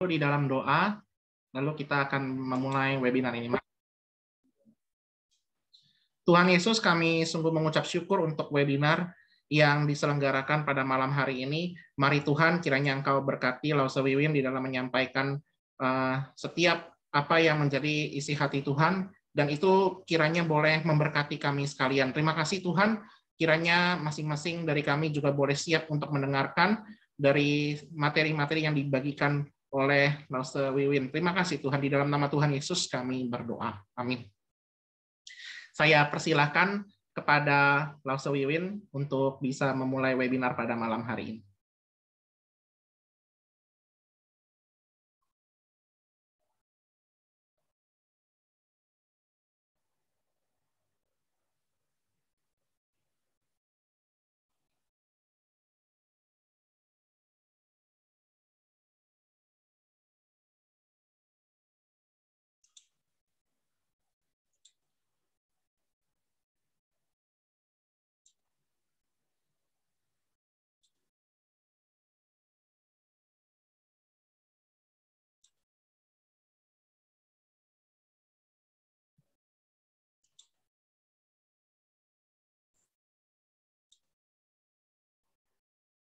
di dalam doa, lalu kita akan memulai webinar ini. Tuhan Yesus, kami sungguh mengucap syukur untuk webinar yang diselenggarakan pada malam hari ini. Mari Tuhan, kiranya Engkau berkati Lause Wiwin di dalam menyampaikan setiap apa yang menjadi isi hati Tuhan, dan itu kiranya boleh memberkati kami sekalian. Terima kasih Tuhan, kiranya masing-masing dari kami juga boleh siap untuk mendengarkan dari materi-materi yang dibagikan oleh Lause Wiwin. Terima kasih Tuhan, di dalam nama Tuhan Yesus kami berdoa. Amin. Saya persilahkan kepada Lause Wiwin untuk bisa memulai webinar pada malam hari ini.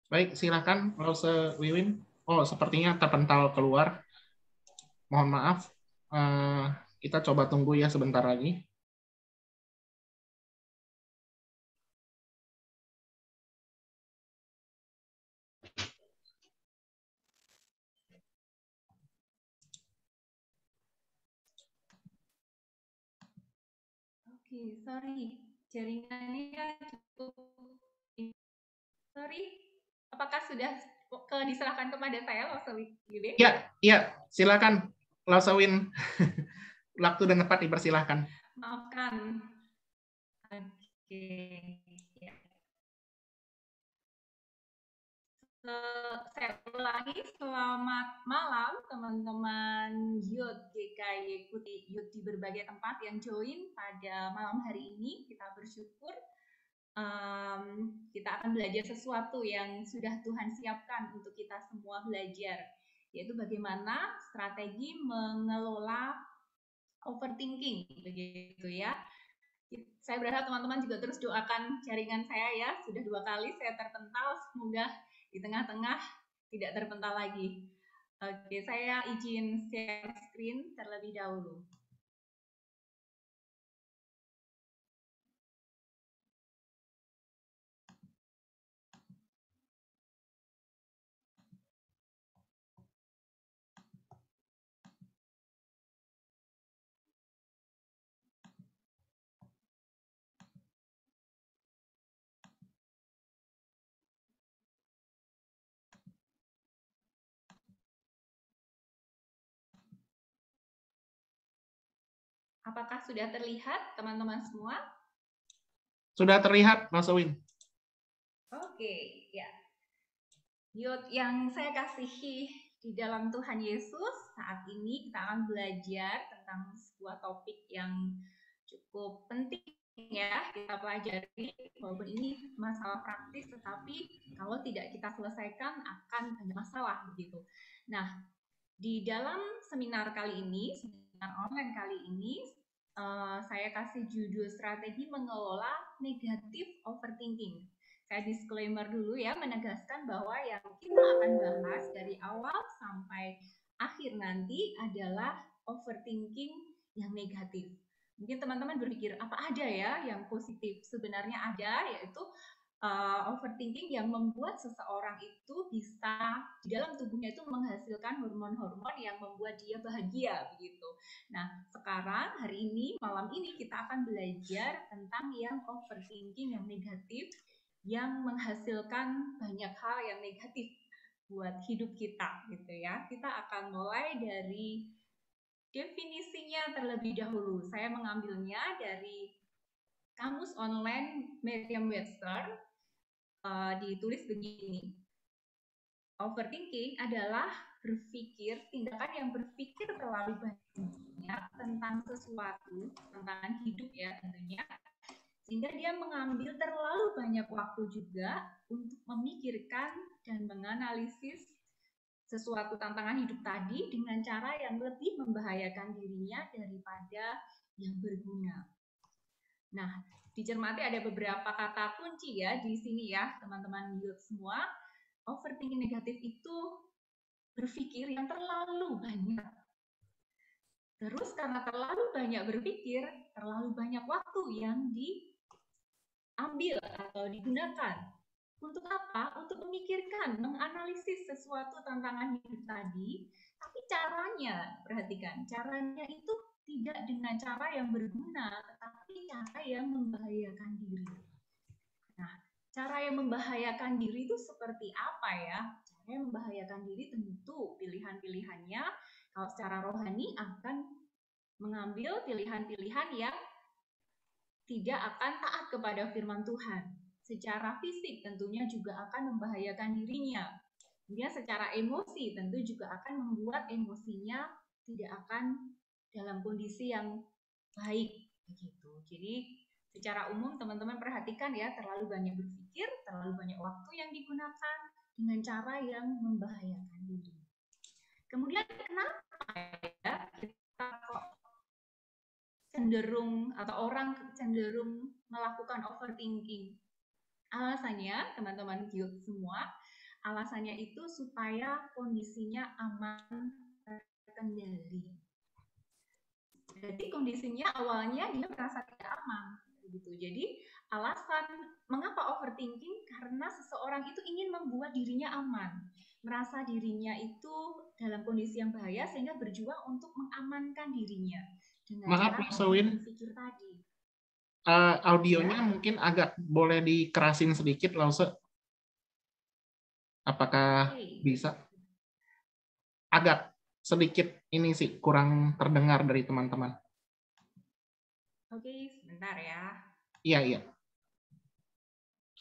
Baik, silakan Lause Wiwin. Oh, sepertinya terpental keluar. Mohon maaf. Kita coba tunggu ya sebentar lagi. Oke, sorry. Jaringannya cukup. Sorry. Apakah sudah diserahkan kepada saya, Lause Wiwin? Ya, silakan Lause Wiwin. Waktu dan tempat dipersilahkan. Maafkan. Oke. Ya. Saya ulangi, selamat malam teman-teman Youth GKY Youth di berbagai tempat yang join pada malam hari ini. Kita bersyukur kita akan belajar sesuatu yang sudah Tuhan siapkan untuk kita semua belajar, yaitu bagaimana strategi mengelola overthinking, begitu ya. Saya berharap teman-teman juga terus doakan jaringan saya ya. Sudah 2 kali saya terpental, semoga di tengah-tengah tidak terpental lagi. Oke, saya izin share screen terlebih dahulu. Apakah sudah terlihat teman-teman semua? Sudah terlihat, Lause Wiwin. Oke, ya. Youth yang saya kasihi di dalam Tuhan Yesus, saat ini kita akan belajar tentang sebuah topik yang cukup penting ya kita pelajari, walaupun ini masalah praktis, tetapi kalau tidak kita selesaikan akan banyak masalah begitu. Nah, di dalam seminar kali ini, seminar online kali ini, saya kasih judul strategi mengelola negatif overthinking. Saya disclaimer dulu ya, menegaskan bahwa yang kita akan bahas dari awal sampai akhir nanti adalah overthinking yang negatif. Mungkin teman-teman berpikir, apa ada ya yang positif? Sebenarnya ada, yaitu overthinking yang membuat seseorang itu bisa di dalam tubuhnya itu menghasilkan hormon-hormon yang membuat dia bahagia begitu. Nah, sekarang hari ini malam ini kita akan belajar tentang yang overthinking yang negatif yang menghasilkan banyak hal yang negatif buat hidup kita gitu ya. Kita akan mulai dari definisinya terlebih dahulu. Saya mengambilnya dari Kamus Online Merriam-Webster. Ditulis begini, overthinking adalah tindakan yang berpikir terlalu banyak tentang sesuatu, tentang hidup ya tentunya, sehingga dia mengambil terlalu banyak waktu juga untuk memikirkan dan menganalisis sesuatu tantangan hidup tadi dengan cara yang lebih membahayakan dirinya daripada yang berguna. Nah, dicermati ada beberapa kata kunci ya di sini ya, teman-teman youth semua. Overthinking negatif itu berpikir yang terlalu banyak. Terus karena terlalu banyak berpikir, terlalu banyak waktu yang diambil atau digunakan. Untuk apa? Untuk memikirkan, menganalisis sesuatu tantangan hidup tadi, tapi caranya, perhatikan, caranya itu tidak dengan cara yang berguna, tetapi cara yang membahayakan diri. Nah, cara yang membahayakan diri itu seperti apa ya? Cara yang membahayakan diri tentu pilihan-pilihannya, kalau secara rohani akan mengambil pilihan-pilihan yang tidak akan taat kepada firman Tuhan. Secara fisik tentunya juga akan membahayakan dirinya. Kemudian secara emosi tentu juga akan membuat emosinya tidak akan dalam kondisi yang baik begitu. Jadi secara umum teman-teman perhatikan ya, terlalu banyak berpikir, terlalu banyak waktu yang digunakan dengan cara yang membahayakan diri. Kemudian kenapa ya kita kok cenderung atau orang cenderung melakukan overthinking? Alasannya, teman-teman youth semua, alasannya itu supaya kondisinya aman, terkendali. Jadi kondisinya awalnya dia merasa tidak aman, gitu. Jadi alasan mengapa overthinking, karena seseorang itu ingin membuat dirinya aman, merasa dirinya itu dalam kondisi yang bahaya sehingga berjuang untuk mengamankan dirinya dengan Maaf, cara Sewin, berpikir tadi. audionya Ya. mungkin agak boleh dikerasin sedikit, Lause. Apakah bisa? Agak sedikit ini sih, kurang terdengar dari teman-teman. Oke, sebentar ya. Iya, iya.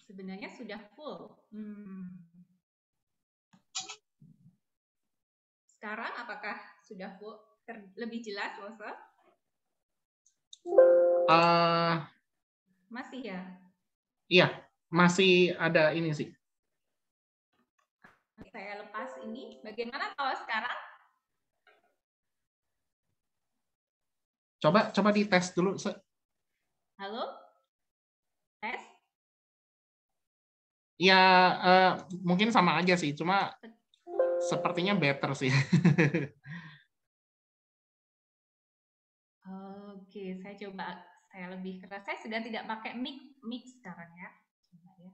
Sebenarnya sudah full. Sekarang apakah sudah full? Lebih jelas, Lose? Masih ya? Iya, masih ada ini sih. Saya lepas ini. Bagaimana kalau sekarang? Coba dites dulu. Halo? Tes? Ya, mungkin sama aja sih, cuma sepertinya better sih. Oke, saya coba. Saya lebih keras. Saya sudah tidak pakai mic sekarang ya. Coba ya.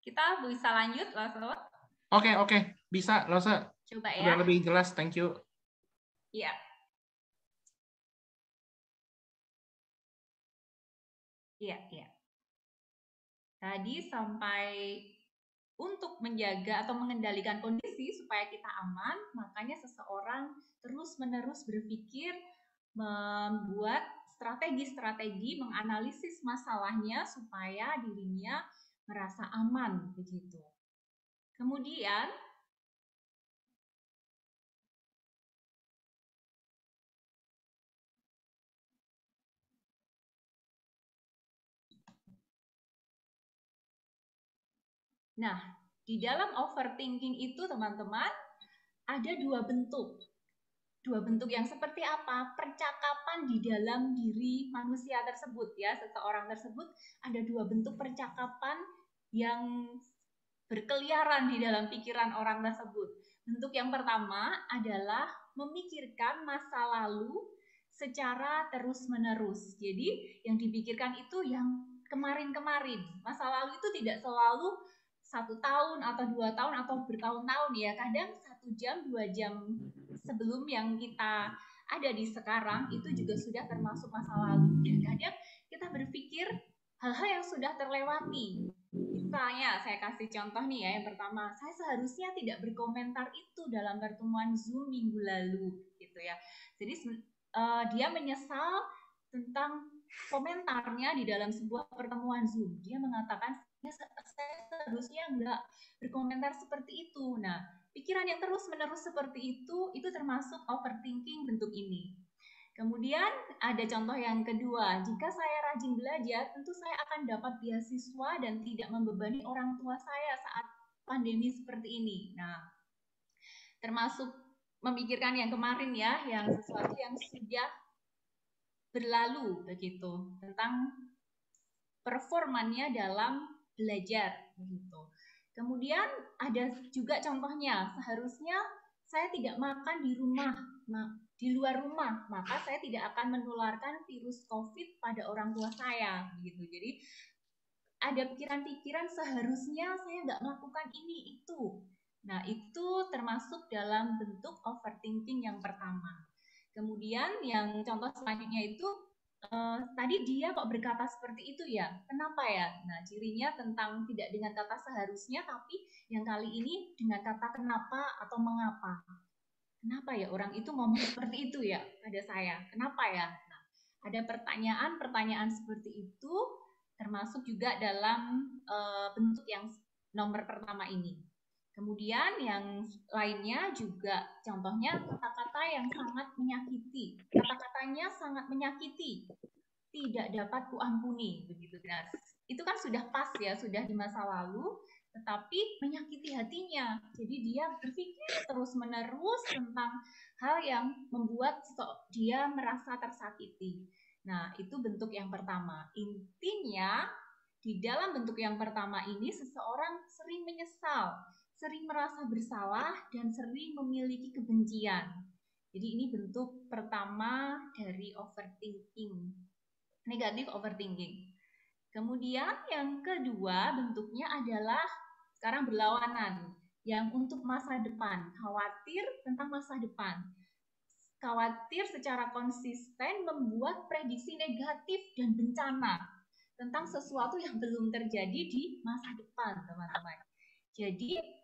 Kita bisa lanjut, Lose? Oke, bisa, Lose. Coba ya. Sudah lebih jelas, thank you. Iya. Iya. Tadi sampai untuk menjaga atau mengendalikan kondisi supaya kita aman, makanya seseorang terus-menerus berpikir, membuat strategi-strategi, menganalisis masalahnya supaya dirinya merasa aman begitu. Kemudian nah, di dalam overthinking itu teman-teman ada dua bentuk. Dua bentuk yang seperti apa? Percakapan di dalam diri manusia tersebut ya, seseorang tersebut ada dua bentuk percakapan yang berkeliaran di dalam pikiran orang tersebut. Bentuk yang pertama adalah memikirkan masa lalu secara terus-menerus. Jadi yang dipikirkan itu yang kemarin-kemarin. Masa lalu itu tidak selalu 1 tahun atau 2 tahun atau bertahun-tahun ya. Kadang 1 jam, 2 jam sebelum yang kita ada di sekarang itu juga sudah termasuk masa lalu. Dan kadang kita berpikir hal-hal yang sudah terlewati. Misalnya saya kasih contoh nih ya, yang pertama, saya seharusnya tidak berkomentar itu dalam pertemuan Zoom minggu lalu gitu ya. Jadi dia menyesal tentang komentarnya di dalam sebuah pertemuan Zoom. Dia mengatakan saya seharusnya nggak berkomentar seperti itu. Nah, pikiran yang terus-menerus seperti itu termasuk overthinking bentuk ini. Kemudian ada contoh yang kedua, jika saya rajin belajar, tentu saya akan dapat beasiswa dan tidak membebani orang tua saya saat pandemi seperti ini. Nah, termasuk memikirkan yang kemarin ya, yang sesuatu yang sudah berlalu begitu, tentang performannya dalam belajar begitu. Kemudian ada juga contohnya, seharusnya saya tidak makan di rumah, di luar rumah, maka saya tidak akan menularkan virus COVID pada orang tua saya begitu. Jadi ada pikiran-pikiran seharusnya saya nggak melakukan ini itu. Nah, itu termasuk dalam bentuk overthinking yang pertama. Kemudian yang contoh selanjutnya itu tadi dia kok berkata seperti itu ya, kenapa ya? Nah, cirinya tentang tidak dengan kata seharusnya, tapi yang kali ini dengan kata kenapa atau mengapa. Kenapa ya orang itu ngomong seperti itu ya pada saya? Kenapa ya? Nah, ada pertanyaan-pertanyaan seperti itu, termasuk juga dalam bentuk yang nomor pertama ini. Kemudian yang lainnya juga contohnya kata-kata yang sangat menyakiti. Kata-katanya sangat menyakiti, tidak dapat kuampuni begitu. Nah, itu kan sudah pas ya, sudah di masa lalu, tetapi menyakiti hatinya. Jadi dia berpikir terus-menerus tentang hal yang membuat dia merasa tersakiti. Nah, itu bentuk yang pertama. Intinya di dalam bentuk yang pertama ini seseorang sering menyesal, sering merasa bersalah, dan sering memiliki kebencian. Jadi ini bentuk pertama dari overthinking, negatif overthinking. Kemudian yang kedua bentuknya adalah sekarang berlawanan, yang untuk masa depan, khawatir tentang masa depan. Khawatir secara konsisten membuat prediksi negatif dan bencana tentang sesuatu yang belum terjadi di masa depan, teman-teman. Jadi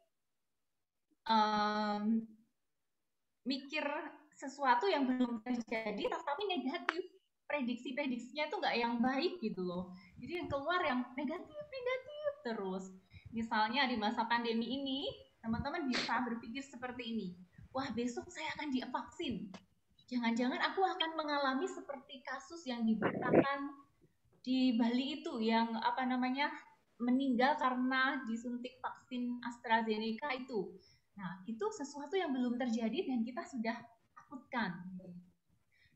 mikir sesuatu yang belum terjadi tetapi negatif, prediksinya itu nggak yang baik gitu loh. Jadi yang keluar yang negatif terus. Misalnya di masa pandemi ini, teman-teman bisa berpikir seperti ini. Wah, besok saya akan divaksin. Jangan-jangan aku akan mengalami seperti kasus yang diberitakan di Bali itu, yang meninggal karena disuntik vaksin AstraZeneca itu. Nah, itu sesuatu yang belum terjadi dan kita sudah takutkan.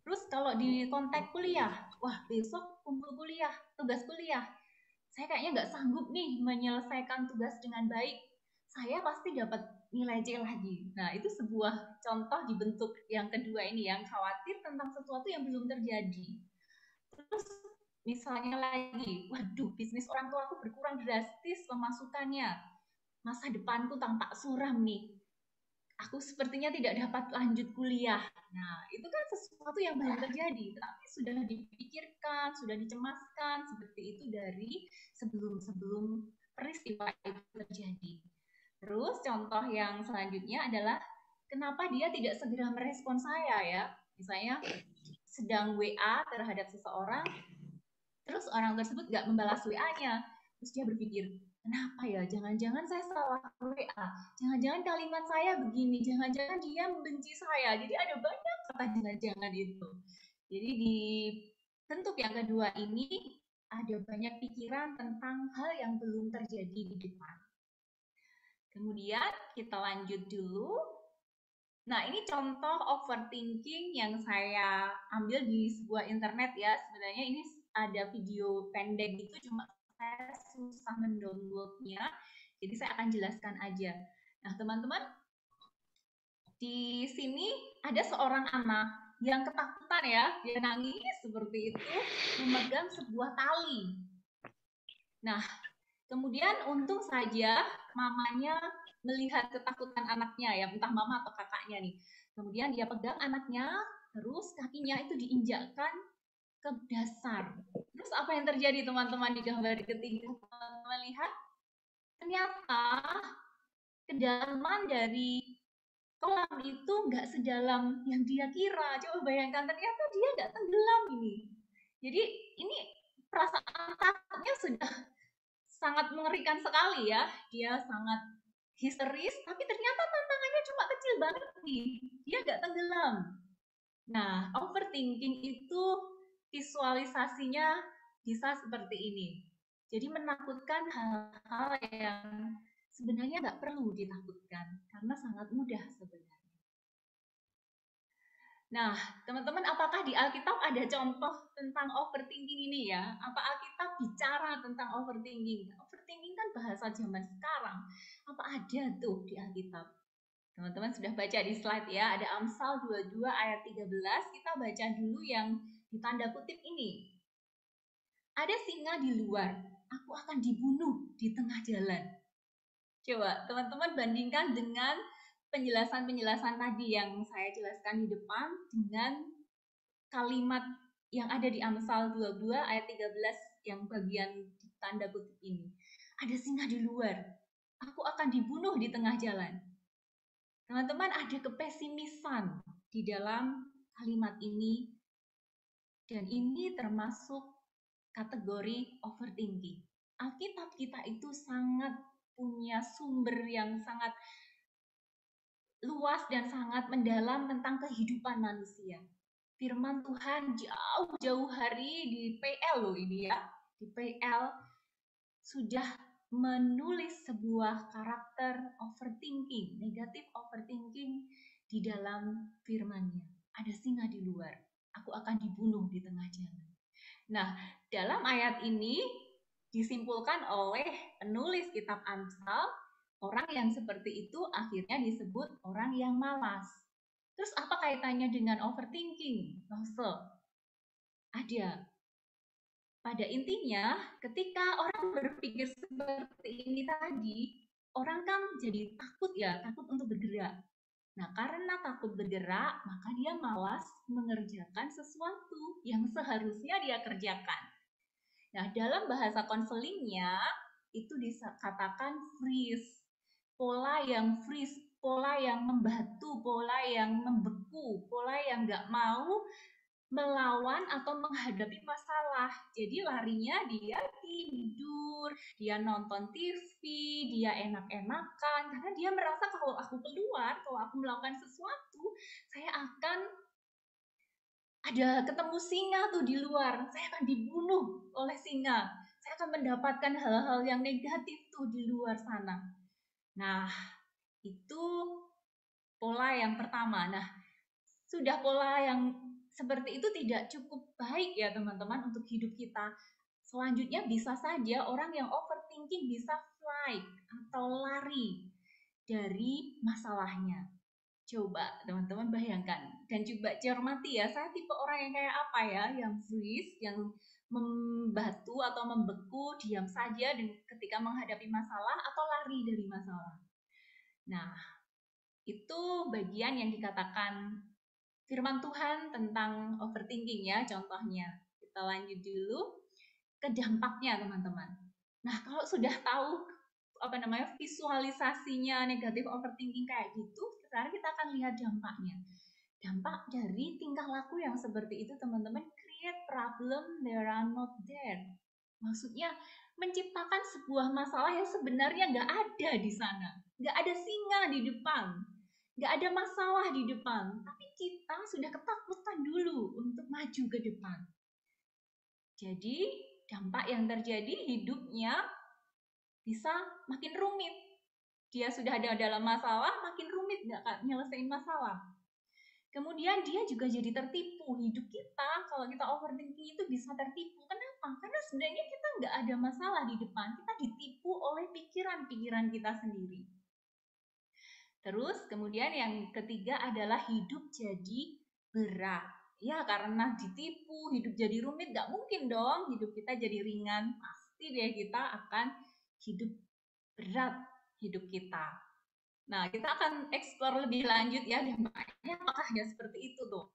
Terus kalau di konteks kuliah, wah besok kumpul kuliah, tugas kuliah. Saya kayaknya nggak sanggup nih menyelesaikan tugas dengan baik. Saya pasti dapat nilai C lagi. Nah, itu sebuah contoh di bentuk yang kedua ini, yang khawatir tentang sesuatu yang belum terjadi. Terus misalnya lagi, waduh, bisnis orang tua aku berkurang drastis pemasukannya. Masa depanku tampak suram nih. Aku sepertinya tidak dapat lanjut kuliah. Nah, itu kan sesuatu yang belum terjadi, tapi sudah dipikirkan, sudah dicemaskan seperti itu dari sebelum peristiwa itu terjadi. Terus contoh yang selanjutnya adalah kenapa dia tidak segera merespon saya ya. Misalnya sedang WA terhadap seseorang, terus orang tersebut nggak membalas WA-nya. Terus dia berpikir, kenapa ya? Jangan-jangan saya salah WA. Jangan-jangan kalimat saya begini. Jangan-jangan dia membenci saya. Jadi ada banyak kata jangan-jangan itu. Jadi di bentuk yang kedua ini ada banyak pikiran tentang hal yang belum terjadi di depan. Kemudian kita lanjut dulu. Nah, ini contoh overthinking yang saya ambil di sebuah internet ya. Sebenarnya ini ada video pendek gitu, cuma saya susah mendownloadnya. Jadi saya akan jelaskan aja. Nah, teman-teman, di sini ada seorang anak yang ketakutan ya, dia nangis seperti itu, memegang sebuah tali. Nah, kemudian untung saja mamanya melihat ketakutan anaknya ya, entah mama atau kakaknya nih. Kemudian dia pegang anaknya, terus kakinya itu diinjakkan ke dasar. Terus apa yang terjadi teman-teman di gambar ketiga? Teman-teman lihat, ternyata kedalaman dari kolam itu nggak sedalam yang dia kira. Coba bayangkan, ternyata dia nggak tenggelam ini. Jadi ini perasaan takutnya sudah sangat mengerikan sekali ya. Dia sangat histeris, tapi ternyata tantangannya cuma kecil banget nih. Dia nggak tenggelam. Nah, overthinking itu visualisasinya bisa seperti ini. Jadi menakutkan hal-hal yang sebenarnya nggak perlu ditakutkan, karena sangat mudah sebenarnya. Nah, teman-teman, apakah di Alkitab ada contoh tentang overthinking ini ya? Apa Alkitab bicara tentang overthinking? Overthinking kan bahasa zaman sekarang. Apa ada tuh di Alkitab? Teman-teman sudah baca di slide ya, ada Amsal 22 ayat 13. Kita baca dulu yang ditanda kutip ini. Ada singa di luar, aku akan dibunuh di tengah jalan. Coba teman-teman bandingkan dengan penjelasan-penjelasan tadi yang saya jelaskan di depan dengan kalimat yang ada di Amsal 22 ayat 13 yang bagian tanda kutip ini. Ada singa di luar, aku akan dibunuh di tengah jalan. Teman-teman, ada kepesimisan di dalam kalimat ini, dan ini termasuk kategori overthinking. Alkitab kita itu sangat punya sumber yang sangat luas dan sangat mendalam tentang kehidupan manusia. Firman Tuhan jauh-jauh hari di PL loh ini ya. Di PL sudah menulis sebuah karakter overthinking, negatif overthinking di dalam firman-Nya. Ada singa di luar, aku akan dibunuh di tengah jalan. Nah, dalam ayat ini disimpulkan oleh penulis kitab Amsal, orang yang seperti itu akhirnya disebut orang yang malas. Terus apa kaitannya dengan overthinking? Maksud ada. Pada intinya, ketika orang berpikir seperti ini tadi, orang kan jadi takut ya, takut untuk bergerak. Nah, karena takut bergerak, maka dia malas mengerjakan sesuatu yang seharusnya dia kerjakan. Nah, dalam bahasa konselingnya, itu dikatakan freeze. Pola yang freeze, pola yang membatu, pola yang membeku, pola yang nggak mau melawan atau menghadapi masalah. Jadi larinya dia tidur, dia nonton TV, dia enak-enakan karena dia merasa kalau aku keluar, kalau aku melakukan sesuatu, saya akan ada ketemu singa tuh di luar, saya akan dibunuh oleh singa. Saya akan mendapatkan hal-hal yang negatif tuh di luar sana. Nah, itu pola yang pertama. Nah, sudah pola yang seperti itu tidak cukup baik ya teman-teman untuk hidup kita. Selanjutnya bisa saja orang yang overthinking bisa flight atau lari dari masalahnya. Coba teman-teman bayangkan dan coba cermati ya, saya tipe orang yang kayak apa ya, yang freeze, yang membatu atau membeku, diam saja dan ketika menghadapi masalah atau lari dari masalah. Nah, itu bagian yang dikatakan firman Tuhan tentang overthinking ya, contohnya. Kita lanjut dulu ke dampaknya teman-teman. Nah, kalau sudah tahu visualisasinya negatif overthinking kayak gitu, sekarang kita akan lihat dampaknya. Dampak dari tingkah laku yang seperti itu teman-teman, create problem that are not there. Maksudnya menciptakan sebuah masalah yang sebenarnya nggak ada di sana, nggak ada singa di depan, nggak ada masalah di depan, tapi kita sudah ketakutan dulu untuk maju ke depan. Jadi dampak yang terjadi, hidupnya bisa makin rumit. Dia sudah ada dalam masalah, makin rumit nggak nyelesain masalah. Kemudian dia juga jadi tertipu. Hidup kita, kalau kita overthinking itu bisa tertipu. Kenapa? Karena sebenarnya kita nggak ada masalah di depan. Kita ditipu oleh pikiran-pikiran kita sendiri. Terus kemudian yang ketiga adalah hidup jadi berat. Ya karena ditipu, hidup jadi rumit, nggak mungkin dong hidup kita jadi ringan. Pasti deh kita akan hidup berat hidup kita. Nah, kita akan eksplor lebih lanjut ya dampaknya apakah ada seperti itu tuh.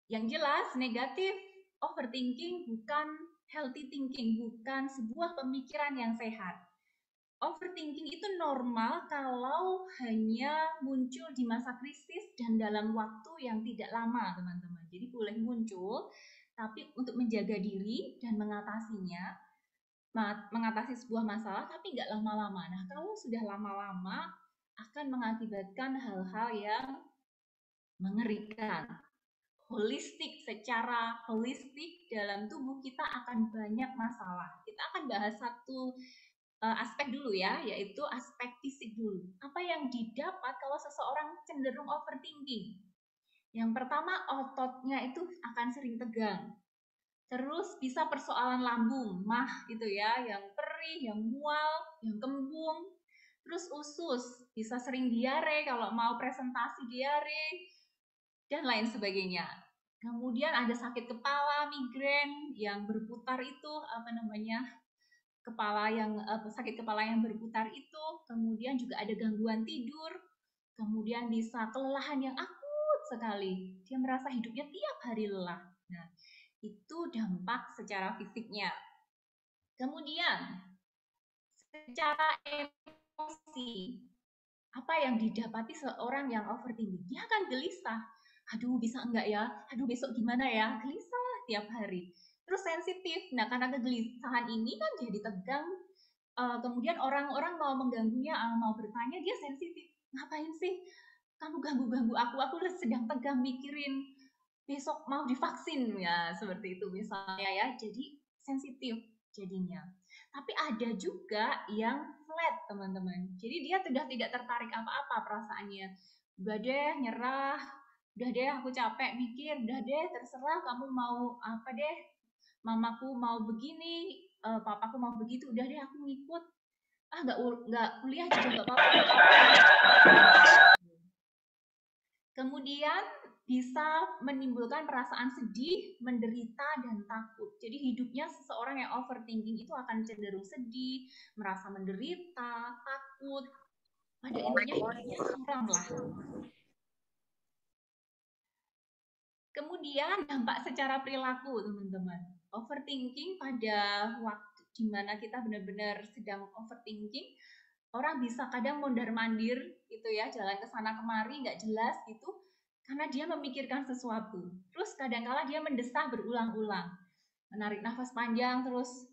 Yang jelas negatif overthinking bukan healthy thinking, bukan sebuah pemikiran yang sehat. Overthinking itu normal kalau hanya muncul di masa krisis dan dalam waktu yang tidak lama, teman-teman. Jadi boleh muncul, tapi untuk menjaga diri dan mengatasi sebuah masalah, tapi nggak lama-lama. Nah, kalau sudah lama-lama akan mengakibatkan hal-hal yang mengerikan. Secara holistik dalam tubuh kita akan banyak masalah. Kita akan bahas satu aspek dulu ya, yaitu aspek fisik dulu. Apa yang didapat kalau seseorang cenderung overthinking? Yang pertama, ototnya itu akan sering tegang. Terus bisa persoalan lambung, mah gitu ya, yang perih, yang mual, yang kembung. Terus usus, bisa sering diare kalau mau presentasi diare, dan lain sebagainya. Kemudian ada sakit kepala, migrain yang berputar itu, sakit kepala yang berputar itu. Kemudian juga ada gangguan tidur. Kemudian bisa kelelahan yang akut sekali. Dia merasa hidupnya tiap hari lelah. Nah, itu dampak secara fisiknya. Kemudian, secara emosi, apa yang didapati seorang yang overthinking? Dia akan gelisah. Aduh, bisa enggak ya? Aduh, besok gimana ya? Gelisah tiap hari. Terus sensitif. Nah, karena kegelisahan ini kan jadi tegang. Kemudian orang-orang mau mengganggunya, mau bertanya, dia sensitif. Ngapain sih? Kamu ganggu-ganggu aku sedang tegang mikirin besok mau divaksin ya, seperti itu misalnya ya. Jadi sensitif jadinya. Tapi ada juga yang flat, teman-teman. Jadi dia sudah tidak tertarik apa-apa perasaannya. Udah deh, nyerah. Udah deh, aku capek mikir. Udah deh, terserah kamu mau apa deh. Mamaku mau begini, papaku mau begitu. Udah deh, aku ngikut. Nggak kuliah juga nggak apa-apa. Kemudian bisa menimbulkan perasaan sedih, menderita, dan takut. Jadi hidupnya seseorang yang overthinking itu akan cenderung sedih, merasa menderita, takut. Pada intinya hidupnya suram lah. Kemudian dampak secara perilaku, teman-teman. Overthinking pada waktu di mana kita benar-benar sedang overthinking, orang bisa kadang mondar-mandir gitu ya, jalan ke sana kemari nggak jelas gitu, karena dia memikirkan sesuatu. Terus kadang-kala dia mendesah berulang-ulang, menarik nafas panjang, terus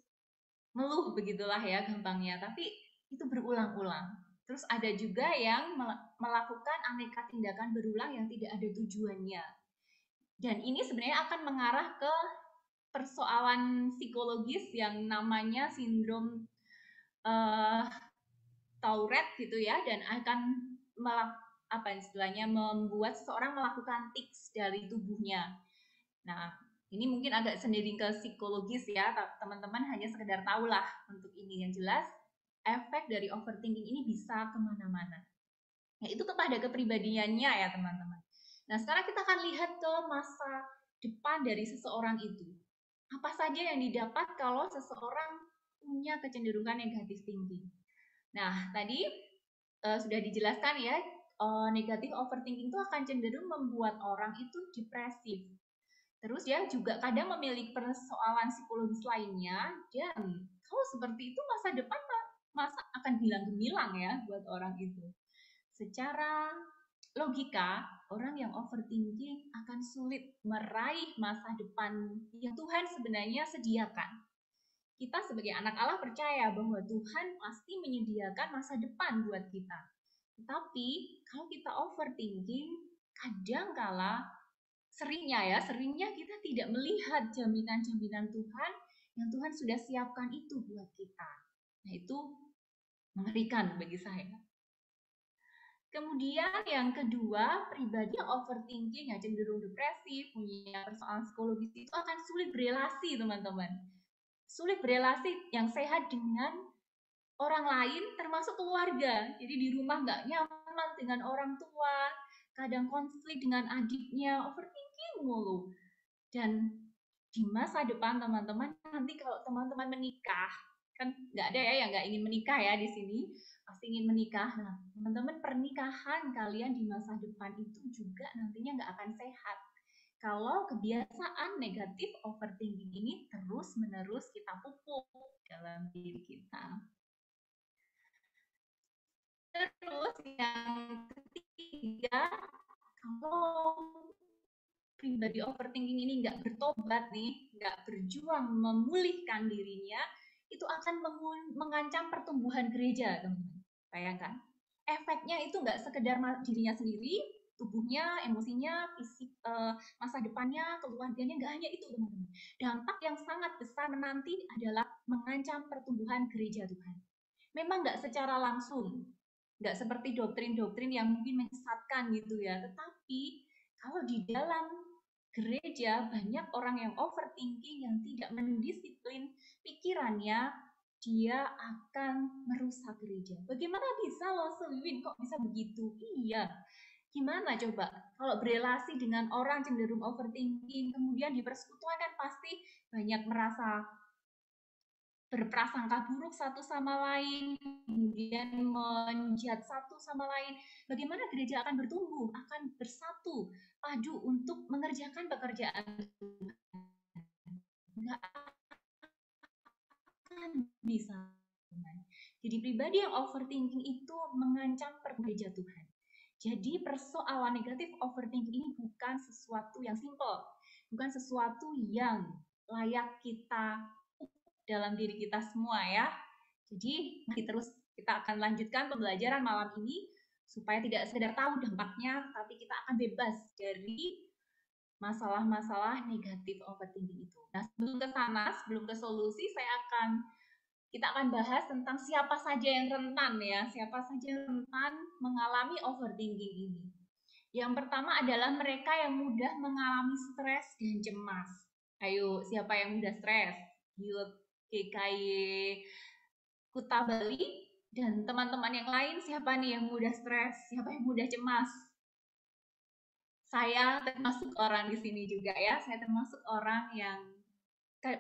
ngeluh begitulah ya gampangnya, tapi itu berulang-ulang. Terus ada juga yang melakukan aneka tindakan berulang yang tidak ada tujuannya. Dan ini sebenarnya akan mengarah ke persoalan psikologis yang namanya sindrom Tourette gitu ya, dan akan membuat seseorang melakukan tics dari tubuhnya. Nah, ini mungkin agak sendiri ke psikologis ya, teman-teman hanya sekedar tahulah untuk ini. Yang jelas, efek dari overthinking ini bisa kemana-mana. Nah, itu kepada kepribadiannya ya teman-teman. Nah, sekarang kita akan lihat ke masa depan dari seseorang itu. Apa saja yang didapat kalau seseorang punya kecenderungan negatif thinking? Nah, tadi sudah dijelaskan ya, negatif overthinking itu akan cenderung membuat orang itu depresif. Terus ya juga kadang memiliki persoalan psikologis lainnya, dan kalau seperti itu masa depan masa akan hilang gemilang ya buat orang itu. Secara logika, orang yang overthinking akan sulit meraih masa depan yang Tuhan sebenarnya sediakan. Kita sebagai anak Allah percaya bahwa Tuhan pasti menyediakan masa depan buat kita. Tetapi kalau kita overthinking, kadangkala seringnya kita tidak melihat jaminan-jaminan Tuhan yang Tuhan sudah siapkan itu buat kita. Nah, itu mengerikan bagi saya. Kemudian yang kedua, pribadi yang overthinking, yang cenderung depresif, punya persoalan psikologis itu akan sulit berelasi, teman-teman. Sulit berelasi yang sehat dengan orang lain, termasuk keluarga. Jadi di rumah nggak nyaman dengan orang tua, kadang konflik dengan adiknya, overthinking mulu. Dan di masa depan teman-teman, nanti kalau teman-teman menikah, kan nggak ada ya yang nggak ingin menikah ya di sini, pasti ingin menikah. Nah, teman-teman, pernikahan kalian di masa depan itu juga nantinya nggak akan sehat kalau kebiasaan negatif overthinking ini terus-menerus kita pupuk dalam diri kita. Terus yang ketiga, kalau pribadi overthinking ini nggak bertobat nih, nggak berjuang memulihkan dirinya, itu akan mengancam pertumbuhan gereja, teman-teman. Bayangkan, efeknya itu nggak sekedar dirinya sendiri, tubuhnya, emosinya, fisik, masa depannya, keluarganya, nggak hanya itu teman-teman. Dampak yang sangat besar menanti adalah mengancam pertumbuhan gereja Tuhan. Memang nggak secara langsung, nggak seperti doktrin-doktrin yang mungkin menyesatkan gitu ya, tetapi kalau di dalam gereja banyak orang yang overthinking, yang tidak mendisiplin pikirannya, dia akan merusak gereja. Bagaimana bisa loh Wiwin, kok bisa begitu? Iya, gimana coba? Kalau berelasi dengan orang cenderung overthinking, kemudian di persekutuan kan pasti banyak merasa berprasangka buruk satu sama lain, kemudian menjat satu sama lain. Bagaimana gereja akan bertumbuh, akan bersatu, padu untuk mengerjakan pekerjaan Tuhan? Nggak akan bisa. Jadi pribadi yang overthinking itu mengancam gereja Tuhan. Jadi persoalan negatif overthinking ini bukan sesuatu yang simple, bukan sesuatu yang layak kita dalam diri kita semua ya. Jadi kita akan lanjutkan pembelajaran malam ini supaya tidak sekedar tahu dampaknya, tapi kita akan bebas dari masalah-masalah negatif overthinking itu. Nah, sebelum ke sana, sebelum ke solusi, kita akan bahas tentang siapa saja yang rentan ya, siapa saja yang rentan mengalami overthinking ini. Yang pertama adalah mereka yang mudah mengalami stres dan cemas. Ayo, siapa yang mudah stres? Yud, GKY, Kuta Bali, dan teman-teman yang lain, siapa nih yang mudah stres? Siapa yang mudah cemas? Saya termasuk orang di sini juga ya, saya termasuk orang yang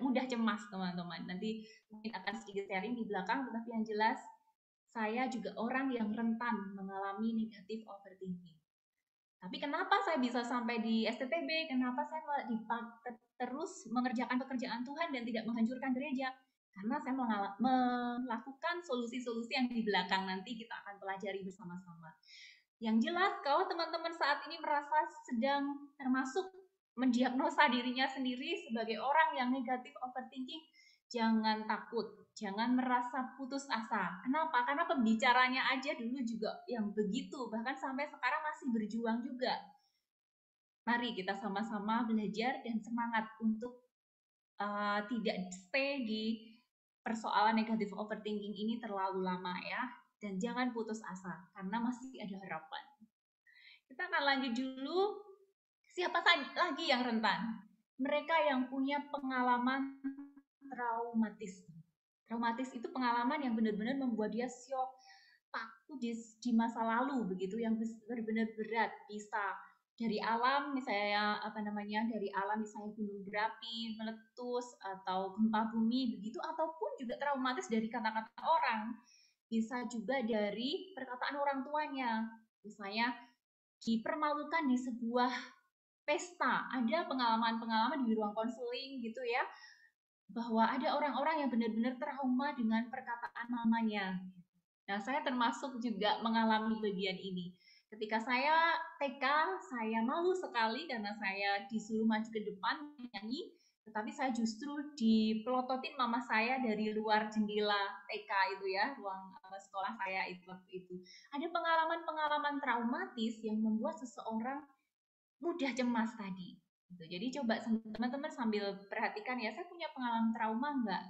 mudah cemas teman-teman. Nanti mungkin akan sedikit sharing di belakang, tetapi yang jelas saya juga orang yang rentan mengalami negatif overthinking. Tapi kenapa saya bisa sampai di STTB? Kenapa saya terus mengerjakan pekerjaan Tuhan dan tidak menghancurkan gereja? Karena saya melakukan solusi-solusi yang di belakang nanti kita akan pelajari bersama-sama. Yang jelas, kalau teman-teman saat ini merasa sedang termasuk mendiagnosa dirinya sendiri sebagai orang yang negatif overthinking, jangan takut, jangan merasa putus asa. Kenapa? Karena pembicaranya aja dulu juga yang begitu, bahkan sampai sekarang masih berjuang juga. Mari kita sama-sama belajar dan semangat untuk tidak stay di persoalan negatif overthinking ini terlalu lama ya. Dan jangan putus asa, karena masih ada harapan. Kita akan lanjut dulu. Siapa lagi yang rentan? Mereka yang punya pengalaman traumatis. Traumatis itu pengalaman yang benar-benar membuat dia syok, takut di masa lalu begitu, yang benar-benar berat, bisa dari alam misalnya dari alam misalnya gunung berapi meletus atau gempa bumi begitu, ataupun juga traumatis dari kata-kata orang, bisa juga dari perkataan orang tuanya, misalnya dipermalukan di sebuah pesta. Ada pengalaman-pengalaman di ruang konseling gitu ya, bahwa ada orang-orang yang benar-benar trauma dengan perkataan mamanya. Nah, saya termasuk juga mengalami bagian ini. Ketika saya TK, saya malu sekali karena saya disuruh maju ke depan nyanyi, tetapi saya justru dipelototin mama saya dari luar jendela TK itu ya, ruang sekolah saya itu waktu itu. Ada pengalaman-pengalaman traumatis yang membuat seseorang mudah cemas tadi. Jadi coba teman-teman sambil perhatikan ya, saya punya pengalaman trauma enggak?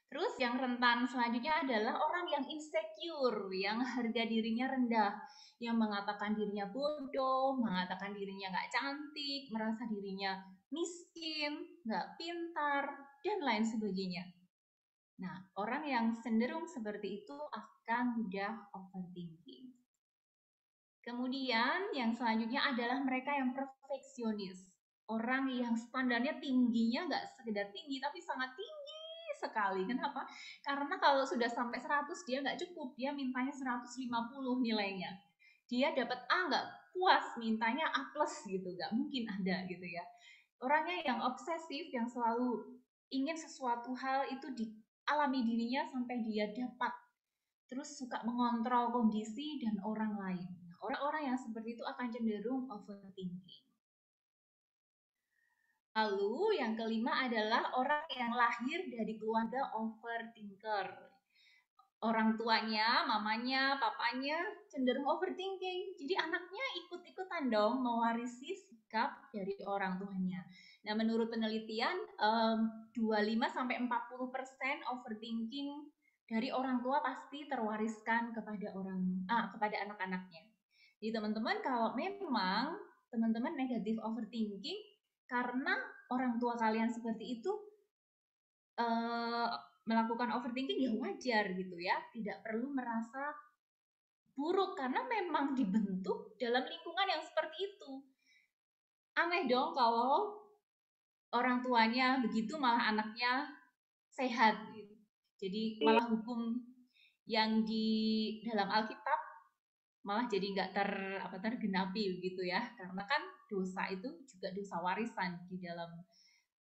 Terus yang rentan selanjutnya adalah orang yang insecure, yang harga dirinya rendah, yang mengatakan dirinya bodoh, mengatakan dirinya nggak cantik, merasa dirinya miskin, nggak pintar, dan lain sebagainya. Nah, orang yang cenderung seperti itu akan mudah overthinking. Kemudian yang selanjutnya adalah mereka yang perfeksionis. Orang yang standarnya tingginya nggak sekedar tinggi, tapi sangat tinggi sekali. Kenapa? Karena kalau sudah sampai 100 dia nggak cukup, dia mintanya 150 nilainya. Dia dapat A nggak puas, mintanya A plus gitu, nggak mungkin ada gitu ya. Orangnya yang obsesif, yang selalu ingin sesuatu hal itu dialami dirinya sampai dia dapat. Terus suka mengontrol kondisi dan orang lain. Orang-orang yang seperti itu akan cenderung overthinking. Lalu yang kelima adalah orang yang lahir dari keluarga overthinker. orang tuanya, mamanya, papanya cenderung overthinking. Jadi anaknya ikut-ikutan dong mewarisi sikap dari orang tuanya. Nah, menurut penelitian 25-40% overthinking dari orang tua pasti terwariskan kepada anak-anaknya. Jadi teman-teman, kalau memang teman-teman negatif overthinking karena orang tua kalian seperti itu, melakukan overthinking ya wajar gitu ya, tidak perlu merasa buruk karena memang dibentuk dalam lingkungan yang seperti itu. Aneh dong kalau orang tuanya begitu malah anaknya sehat gitu. Jadi malah hukum yang di dalam Alkitab malah jadi nggak tergenapi begitu ya, karena kan dosa itu juga dosa warisan. Di dalam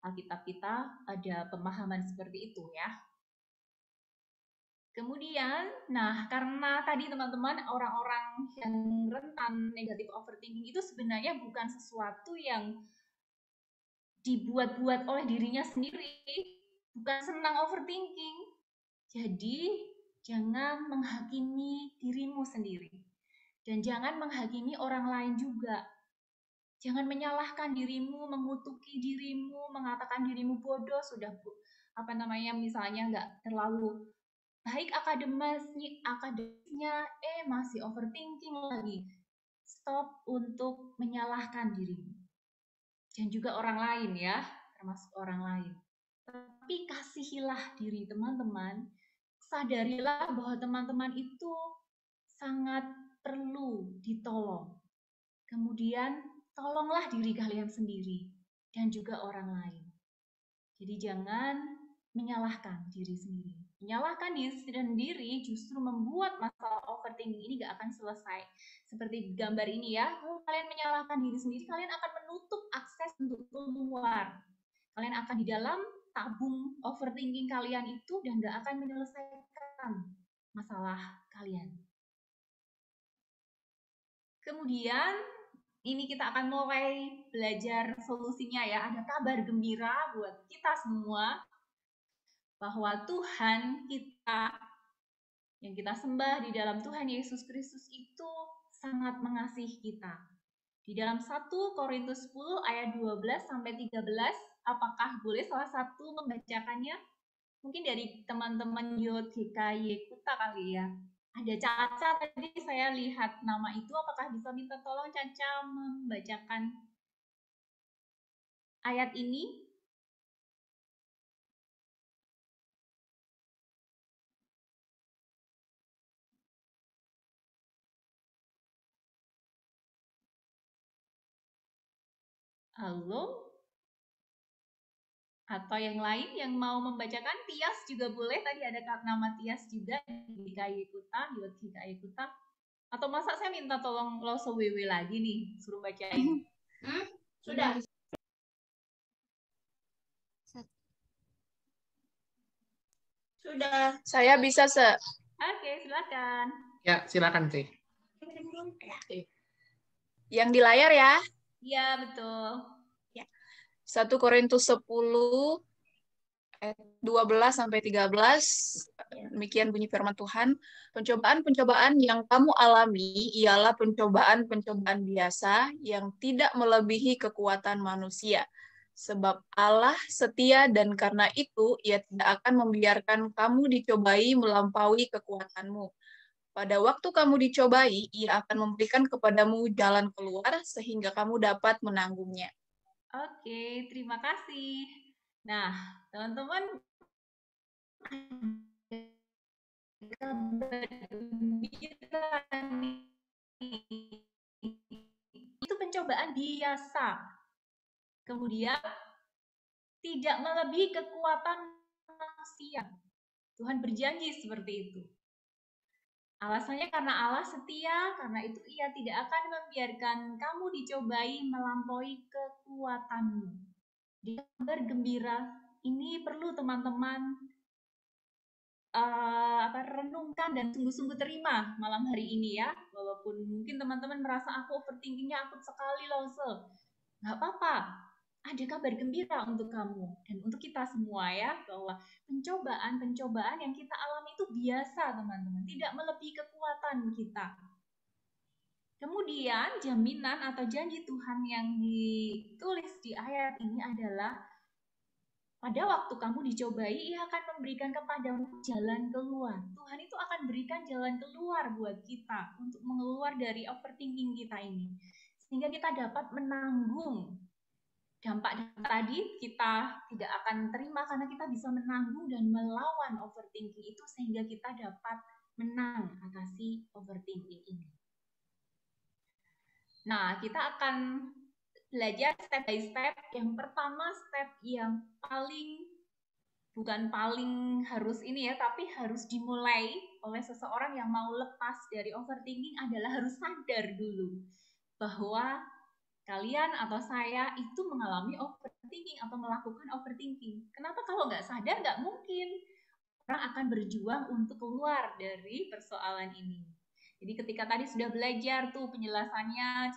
Alkitab kita ada pemahaman seperti itu ya. Kemudian, nah karena tadi teman-teman orang-orang yang rentan negatif overthinking itu sebenarnya bukan sesuatu yang dibuat-buat oleh dirinya sendiri, bukan senang overthinking. Jadi jangan menghakimi dirimu sendiri dan jangan menghakimi orang lain juga. Jangan menyalahkan dirimu, mengutuki dirimu, mengatakan dirimu bodoh, sudah misalnya nggak terlalu baik akademisnya, masih overthinking lagi. Stop untuk menyalahkan dirimu. Dan juga orang lain ya, termasuk orang lain. Tapi kasihilah diri teman-teman, sadarilah bahwa teman-teman itu sangat perlu ditolong. Kemudian tolonglah diri kalian sendiri dan juga orang lain. Jadi jangan menyalahkan diri sendiri. Menyalahkan diri sendiri justru membuat masalah overthinking ini gak akan selesai. Seperti gambar ini ya, kalau kalian menyalahkan diri sendiri, kalian akan menutup akses untuk keluar. Kalian akan di dalam tabung overthinking kalian itu dan gak akan menyelesaikan masalah kalian. Kemudian ini kita akan mulai belajar solusinya ya. Ada kabar gembira buat kita semua bahwa Tuhan kita yang kita sembah di dalam Tuhan Yesus Kristus itu sangat mengasihi kita. Di dalam 1 Korintus 10 ayat 12 sampai 13, apakah boleh salah satu membacakannya? Mungkin dari teman-teman Yod GKY Kuta kali ya. Ada Caca tadi saya lihat nama itu, apakah bisa minta tolong Caca membacakan ayat ini? Halo? Atau yang lain yang mau membacakan? Tias juga boleh, tadi ada nama Tias juga di GKY Kuta, Yod GKY Kuta. Atau masa saya minta tolong Loso WW lagi nih, suruh bacain. Sudah. Sudah. Saya bisa, Oke, silakan. Ya, silakan sih. Yang di layar ya. Iya, betul. 1 Korintus 10 ayat 12 sampai 13. Demikian bunyi firman Tuhan. Pencobaan-pencobaan yang kamu alami ialah pencobaan-pencobaan biasa yang tidak melebihi kekuatan manusia. Sebab Allah setia dan karena itu Ia tidak akan membiarkan kamu dicobai melampaui kekuatanmu. Pada waktu kamu dicobai, Ia akan memberikan kepadamu jalan keluar sehingga kamu dapat menanggungnya. Oke, terima kasih. Nah, teman-teman, itu pencobaan biasa. Kemudian tidak melebihi kekuatan manusia. Tuhan berjanji seperti itu. Alasannya karena Allah setia, karena itu Ia tidak akan membiarkan kamu dicobai melampaui kekuatanmu. Di kabar gembira ini perlu teman-teman renungkan dan sungguh-sungguh terima malam hari ini ya. Walaupun mungkin teman-teman merasa aku overthinkingnya akut sekali loh, nggak apa-apa. ada kabar gembira untuk kamu dan untuk kita semua ya, bahwa pencobaan-pencobaan yang kita alami itu biasa teman-teman, tidak melebihi kekuatan kita. Kemudian jaminan atau janji Tuhan yang ditulis di ayat ini adalah pada waktu kamu dicobai, Ia akan memberikan kepadamu jalan keluar. Tuhan itu akan berikan jalan keluar buat kita untuk mengeluar dari overthinking kita ini. Sehingga kita dapat menanggung dampak-dampak tadi, kita tidak akan terima karena kita bisa menanggung dan melawan overthinking itu sehingga kita dapat menang atasi overthinking ini. Nah, kita akan belajar step by step. Yang pertama, step yang bukan paling harus ini ya, tapi harus dimulai oleh seseorang yang mau lepas dari overthinking adalah harus sadar dulu bahwa kalian atau saya itu mengalami overthinking atau melakukan overthinking. Kenapa kalau nggak sadar nggak mungkin orang akan berjuang untuk keluar dari persoalan ini. Jadi ketika tadi sudah belajar tuh penjelasannya,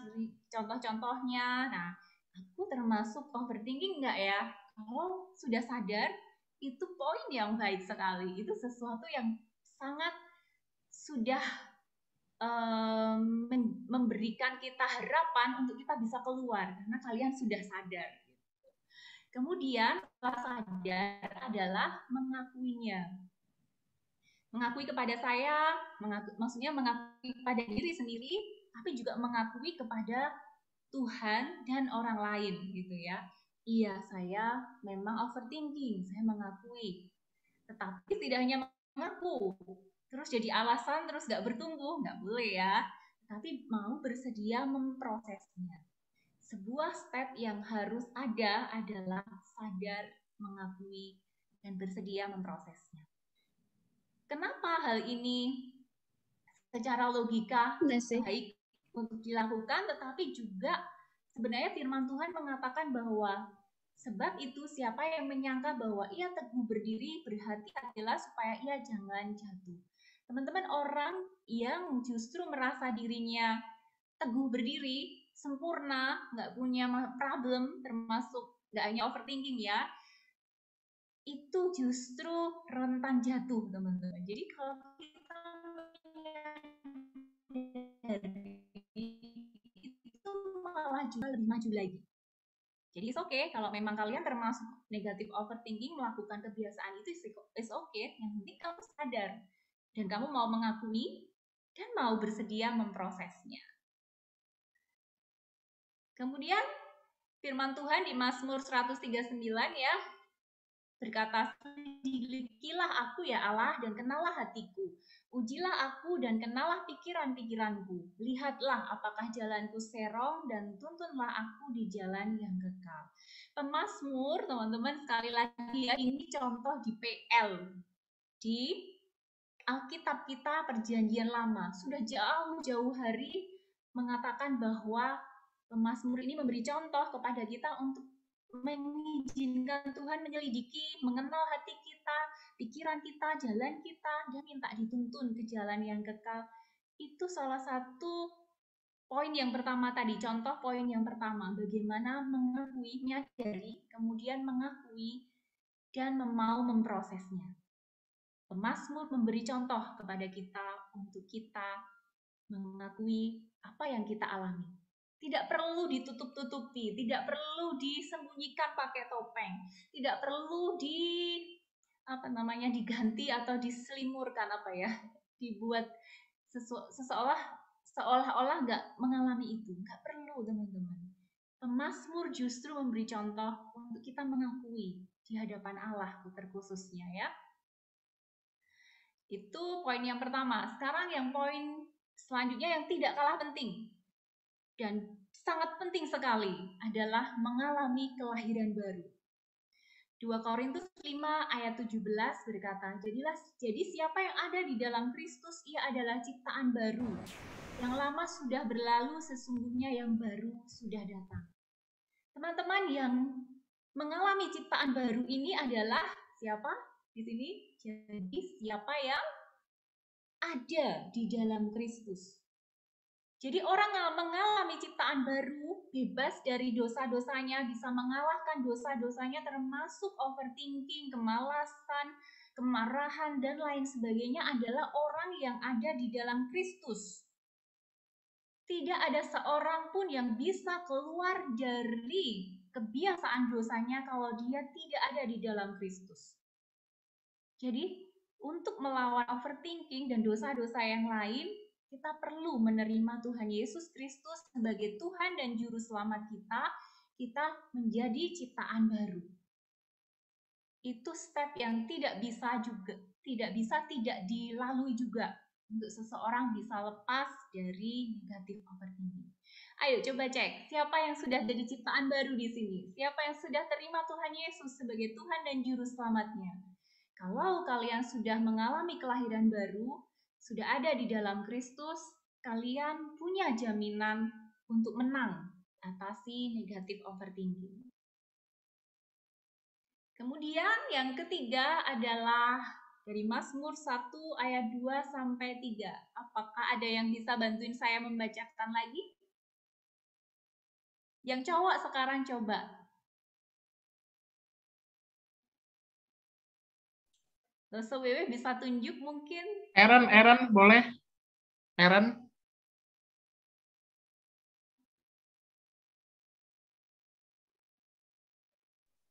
contoh-contohnya, nah aku termasuk overthinking nggak ya? Kalau sudah sadar, itu poin yang baik sekali. Itu sesuatu yang sangat sudah memberikan kita harapan untuk kita bisa keluar karena kalian sudah sadar. Kemudian setelah sadar adalah mengakuinya. Mengakui kepada saya, maksudnya mengakui kepada diri sendiri, tapi juga mengakui kepada Tuhan dan orang lain gitu ya. Iya, saya memang overthinking, saya mengakui. Tetapi tidak hanya mengaku, terus jadi alasan, terus nggak bertumbuh, nggak boleh ya. Tapi mau bersedia memprosesnya. Sebuah step yang harus ada adalah sadar, mengakui, dan bersedia memprosesnya. Kenapa hal ini secara logika baik untuk dilakukan, tetapi juga sebenarnya firman Tuhan mengatakan bahwa sebab itu siapa yang menyangka bahwa ia teguh berdiri, berhati-hatilah supaya ia jangan jatuh. Teman-teman, orang yang justru merasa dirinya teguh berdiri, sempurna, nggak punya problem, termasuk nggak hanya overthinking ya, itu justru rentan jatuh teman-teman. Jadi kalau kita itu malah juga lebih maju lagi. Jadi it's okay kalau memang kalian termasuk negatif overthinking, melakukan kebiasaan itu it's okay. Yang penting kamu sadar dan kamu mau mengakui dan mau bersedia memprosesnya. Kemudian firman Tuhan di Mazmur 139 ya, berkata, "Selidikilah aku ya Allah dan kenallah hatiku. Ujilah aku dan kenallah pikiran-pikiranku. Lihatlah apakah jalanku serong dan tuntunlah aku di jalan yang kekal." Pemazmur, teman-teman, sekali lagi ya, ini contoh di PL. Di Alkitab kita perjanjian lama. Sudah jauh-jauh hari mengatakan bahwa pemazmur ini memberi contoh kepada kita untuk mengizinkan Tuhan menyelidiki, mengenal hati kita, pikiran kita, jalan kita, dan minta dituntun ke jalan yang kekal. Itu salah satu poin yang pertama tadi, contoh poin yang pertama, bagaimana mengakui, menyadari, kemudian mengakui, dan mau memprosesnya. Pemazmur memberi contoh kepada kita untuk kita mengakui apa yang kita alami. Tidak perlu ditutup-tutupi, tidak perlu disembunyikan pakai topeng, tidak perlu diganti atau diselimurkan dibuat seolah-olah nggak mengalami itu. Nggak perlu teman-teman. Pemazmur justru memberi contoh untuk kita mengakui di hadapan Allah terkhususnya ya. Itu poin yang pertama. Sekarang yang poin selanjutnya yang tidak kalah penting dan sangat penting sekali adalah mengalami kelahiran baru. 2 Korintus 5 ayat 17 berkata, jadi siapa yang ada di dalam Kristus, ia adalah ciptaan baru. Yang lama sudah berlalu, sesungguhnya yang baru sudah datang. Teman-teman, yang mengalami ciptaan baru ini adalah siapa di sini? Jadi siapa yang ada di dalam Kristus. Jadi orang yang mengalami ciptaan baru, bebas dari dosa-dosanya, bisa mengalahkan dosa-dosanya termasuk overthinking, kemalasan, kemarahan, dan lain sebagainya adalah orang yang ada di dalam Kristus. Tidak ada seorang pun yang bisa keluar dari kebiasaan dosanya kalau dia tidak ada di dalam Kristus. Jadi, untuk melawan overthinking dan dosa-dosa yang lain, kita perlu menerima Tuhan Yesus Kristus sebagai Tuhan dan Juru Selamat kita menjadi ciptaan baru. Itu step yang tidak bisa tidak dilalui juga untuk seseorang bisa lepas dari negatif overthinking. Ayo coba cek, siapa yang sudah jadi ciptaan baru di sini? Siapa yang sudah terima Tuhan Yesus sebagai Tuhan dan Juru Selamatnya? Kalau kalian sudah mengalami kelahiran baru, sudah ada di dalam Kristus, kalian punya jaminan untuk menang atasi negatif overthinking. Kemudian yang ketiga adalah dari Mazmur 1 ayat 2 sampai 3. Apakah ada yang bisa bantuin saya membacakan lagi? Yang cowok sekarang coba. Dosa Wewe bisa tunjuk mungkin? Aaron, boleh? Aaron?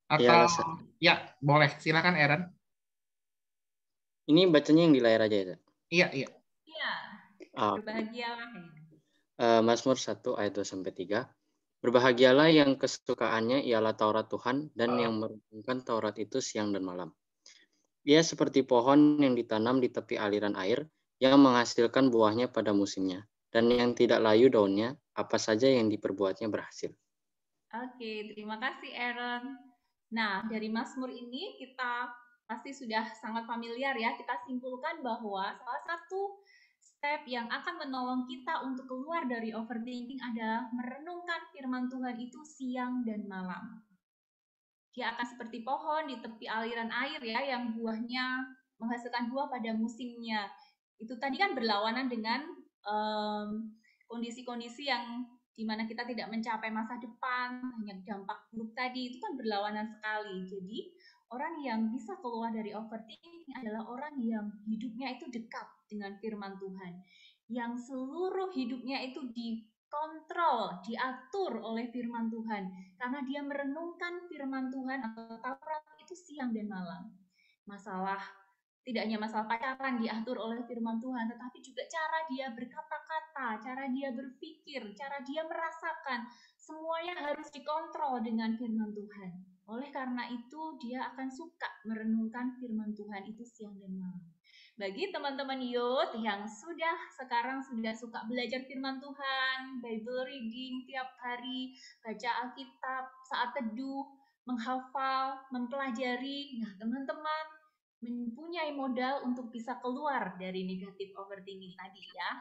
Atau ya, boleh. Silakan Aaron. Ini bacanya yang di layar aja ya? Iya. Berbahagialah. Mazmur 1 ayat 2 sampai 3. Berbahagialah yang kesukaannya ialah Taurat Tuhan dan yang merenungkan Taurat itu siang dan malam. Ia seperti pohon yang ditanam di tepi aliran air yang menghasilkan buahnya pada musimnya dan yang tidak layu daunnya, apa saja yang diperbuatnya berhasil. Oke, terima kasih Aaron. Nah, dari Mazmur ini kita pasti sudah sangat familiar ya. Kita simpulkan bahwa salah satu step yang akan menolong kita untuk keluar dari overthinking adalah merenungkan firman Tuhan itu siang dan malam. Dia akan seperti pohon di tepi aliran air ya, yang buahnya menghasilkan buah pada musimnya. Itu tadi kan berlawanan dengan kondisi-kondisi yang dimana kita tidak mencapai masa depan, hanya dampak buruk tadi, itu kan berlawanan sekali. Jadi orang yang bisa keluar dari overthinking adalah orang yang hidupnya itu dekat dengan firman Tuhan, yang seluruh hidupnya itu dikontrol, diatur oleh firman Tuhan, karena dia merenungkan firman Tuhan atau Taurat itu siang dan malam. Tidak hanya masalah pacaran diatur oleh firman Tuhan, tetapi juga cara dia berkata-kata, cara dia berpikir, cara dia merasakan, semuanya harus dikontrol dengan firman Tuhan. Oleh karena itu, dia akan suka merenungkan firman Tuhan itu siang dan malam. Bagi teman-teman youth yang sekarang sudah suka belajar firman Tuhan, Bible reading tiap hari, baca Alkitab saat teduh, menghafal, mempelajari, nah teman-teman mempunyai modal untuk bisa keluar dari negatif overthinking tadi ya.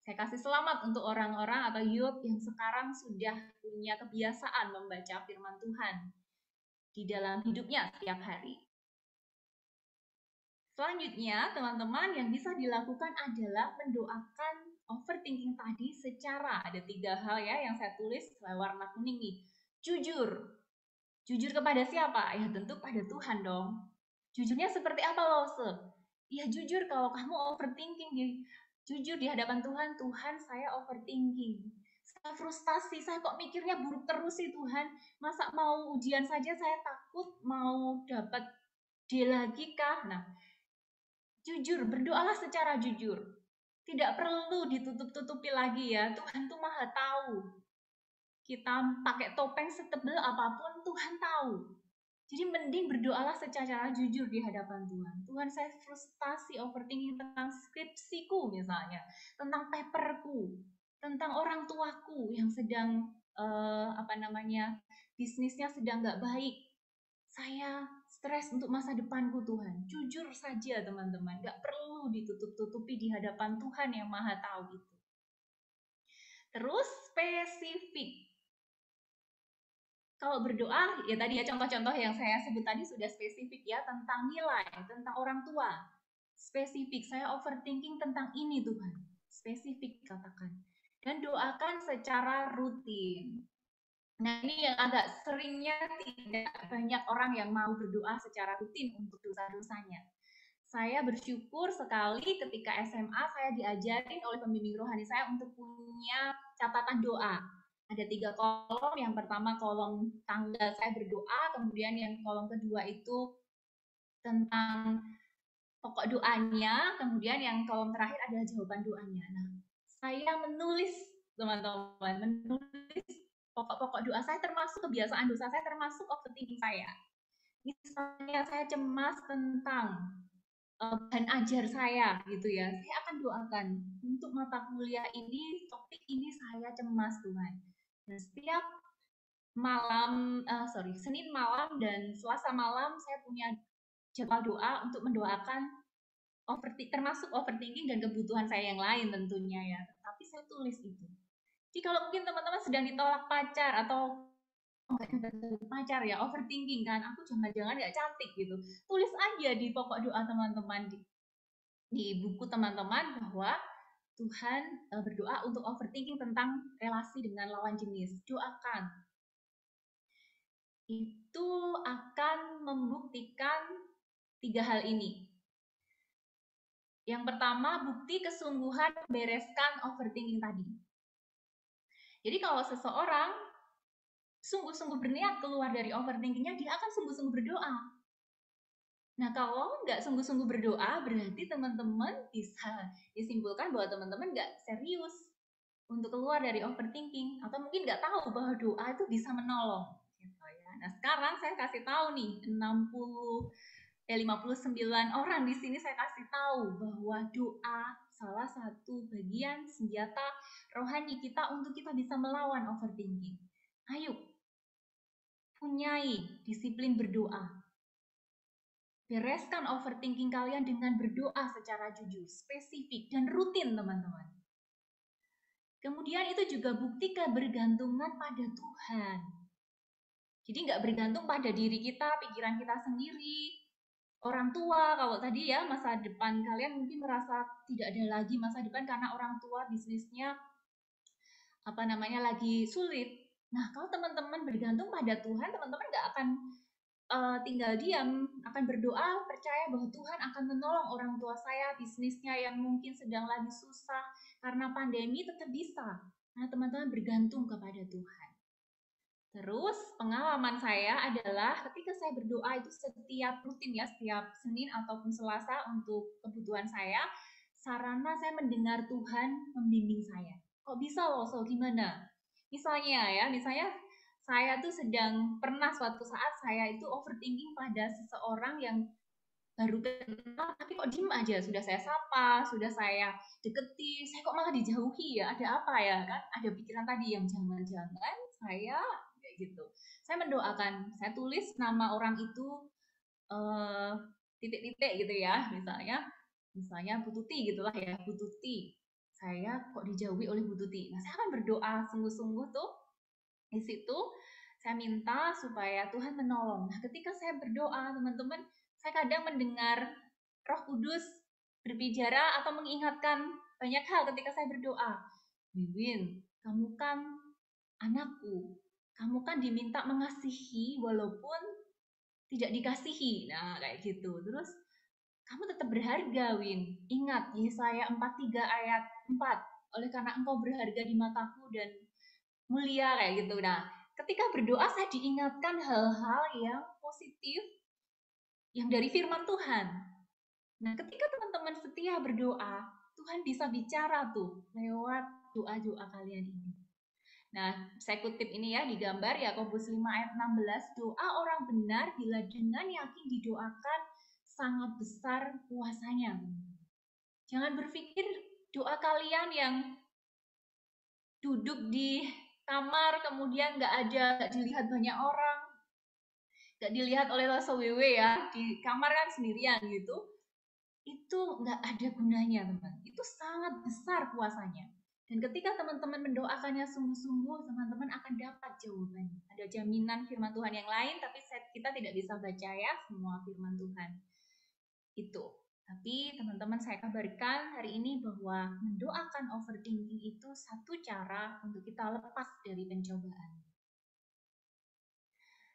Saya kasih selamat untuk orang-orang atau youth yang sekarang sudah punya kebiasaan membaca firman Tuhan di dalam hidupnya setiap hari. Selanjutnya, teman-teman, yang bisa dilakukan adalah mendoakan overthinking tadi secara, ada 3 hal ya yang saya tulis warna kuning nih. Jujur. Jujur kepada siapa? Ya tentu pada Tuhan dong. Jujurnya seperti apa Lause? Ya jujur kalau kamu overthinking, jujur di hadapan Tuhan, Tuhan saya overthinking. Saya frustasi, saya kok mikirnya buruk terus sih Tuhan. Masa mau ujian saja saya takut mau dapat D lagi kah? Nah, jujur, berdoalah secara jujur. Tidak perlu ditutup-tutupi lagi ya. Tuhan tuh Maha tahu. Kita pakai topeng setebal apapun, Tuhan tahu. Jadi mending berdoalah secara jujur di hadapan Tuhan. Tuhan, saya frustasi overthinking tentang skripsiku misalnya, tentang paperku, tentang orang tuaku yang sedang bisnisnya sedang nggak baik. Saya stres untuk masa depanku Tuhan. Jujur saja teman-teman, nggak perlu ditutup-tutupi di hadapan Tuhan yang Maha tahu itu. Terus spesifik. Kalau berdoa, ya tadi ya contoh-contoh yang saya sebut tadi sudah spesifik ya, tentang nilai, tentang orang tua. Spesifik, saya overthinking tentang ini Tuhan. Spesifik katakan. dan doakan secara rutin. Nah, ini yang agak seringnya tidak banyak orang yang mau berdoa secara rutin untuk dosa-dosanya. Saya bersyukur sekali ketika SMA saya diajarin oleh pembimbing rohani saya untuk punya catatan doa. Ada 3 kolom, yang pertama kolom tanggal saya berdoa, kemudian yang kolom kedua itu tentang pokok doanya, kemudian yang kolom terakhir adalah jawaban doanya. Nah, saya menulis, teman-teman, menulis pokok-pokok doa saya, termasuk kebiasaan dosa saya, termasuk overthinking saya. Misalnya saya cemas tentang bahan ajar saya, gitu ya, saya akan doakan untuk mata kuliah ini, topik ini saya cemas Tuhan. Dan setiap malam, Senin malam dan Selasa malam saya punya jadwal doa untuk mendoakan termasuk overthinking dan kebutuhan saya yang lain tentunya ya. Tapi saya tulis itu. Jadi kalau mungkin teman-teman sedang ditolak pacar atau pacar ya, overthinking kan, aku jangan-jangan nggak cantik gitu, tulis aja di pokok doa teman-teman, di buku teman-teman, bahwa Tuhan berdoa untuk overthinking tentang relasi dengan lawan jenis. Doakan. Itu akan membuktikan 3 hal ini. Yang pertama, bukti kesungguhan membereskan overthinking tadi. Jadi kalau seseorang sungguh-sungguh berniat keluar dari overthinkingnya, dia akan sungguh-sungguh berdoa. Nah, kalau nggak sungguh-sungguh berdoa, berarti teman-teman bisa disimpulkan bahwa teman-teman nggak serius untuk keluar dari overthinking, atau mungkin nggak tahu bahwa doa itu bisa menolong. Gitu ya. Nah, sekarang saya kasih tahu nih, 59 orang di sini saya kasih tahu bahwa doa salah satu bagian senjata rohani kita untuk kita bisa melawan overthinking. Ayo, punyai disiplin berdoa. Bereskan overthinking kalian dengan berdoa secara jujur, spesifik, dan rutin, teman-teman. Kemudian itu juga bukti kebergantungan pada Tuhan. Jadi nggak bergantung pada diri kita, pikiran kita sendiri, orang tua. Kalau tadi ya, masa depan kalian mungkin merasa tidak ada lagi masa depan karena orang tua bisnisnya lagi sulit. Nah, kalau teman-teman bergantung pada Tuhan, teman-teman nggak akan tinggal diam, akan berdoa, percaya bahwa Tuhan akan menolong orang tua saya, bisnisnya yang mungkin sedang lagi susah karena pandemi tetap bisa. Nah, teman-teman bergantung kepada Tuhan. Terus pengalaman saya adalah ketika saya berdoa itu setiap rutin ya, setiap Senin ataupun Selasa untuk kebutuhan saya, sarana saya mendengar Tuhan membimbing saya. Kok bisa loh, so gimana? Misalnya saya tuh pernah suatu saat saya itu overthinking pada seseorang yang baru kenal, tapi kok diem aja, sudah saya sapa, sudah saya deketi, saya kok malah dijauhi ya, ada apa ya kan? Ada pikiran tadi yang jangan-jangan saya gitu. Saya mendoakan, saya tulis nama orang itu titik-titik gitu ya, misalnya Bu Tuti gitulah ya, Bu Tuti. Saya kok dijauhi oleh Bu Tuti. Nah, saya akan berdoa sungguh-sungguh tuh di situ. Saya minta supaya Tuhan menolong. Nah, ketika saya berdoa, teman-teman, saya kadang mendengar Roh Kudus berbicara atau mengingatkan banyak hal ketika saya berdoa. Wiwin, kamu kan anakku, kamu kan diminta mengasihi walaupun tidak dikasihi. Nah, kayak gitu. Terus kamu tetap berharga, Win. Ingat Yesaya 43 ayat 4. Oleh karena engkau berharga di mataku dan mulia, kayak gitu. Nah, ketika berdoa saya diingatkan hal-hal yang positif yang dari firman Tuhan. Nah, ketika teman-teman setia berdoa, Tuhan bisa bicara tuh lewat doa-doa kalian ini. Nah, saya kutip ini ya di gambar Yakobus 5 ayat 16, doa orang benar bila dengan yakin didoakan sangat besar kuasanya. Jangan berpikir doa kalian yang duduk di kamar kemudian nggak dilihat banyak orang, nggak dilihat oleh Lasowewe ya, di kamar kan sendirian gitu, itu nggak ada gunanya teman. Itu sangat besar kuasanya. Dan ketika teman-teman mendoakannya sungguh-sungguh, teman-teman akan dapat jawaban. Ada jaminan firman Tuhan yang lain, tapi kita tidak bisa baca ya semua firman Tuhan. Itu. Tapi teman-teman saya kabarkan hari ini bahwa mendoakan overthinking itu satu cara untuk kita lepas dari pencobaan.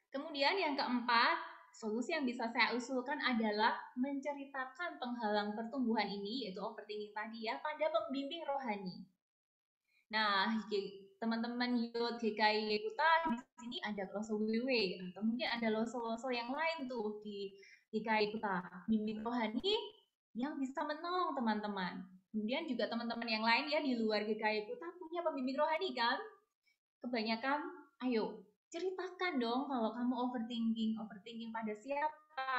Kemudian yang keempat, solusi yang bisa saya usulkan adalah menceritakan penghalang pertumbuhan ini, yaitu overthinking tadi ya, pada pembimbing rohani. Nah, teman-teman youth GKI Kuta di sini ada Loso WW, atau mungkin ada loso-loso yang lain tuh di GKI Kuta, pembimbing rohani yang bisa menolong teman-teman. Kemudian juga teman-teman yang lain ya di luar GKI Kuta punya pembimbing rohani kan? Kebanyakan, ayo ceritakan dong kalau kamu overthinking pada siapa,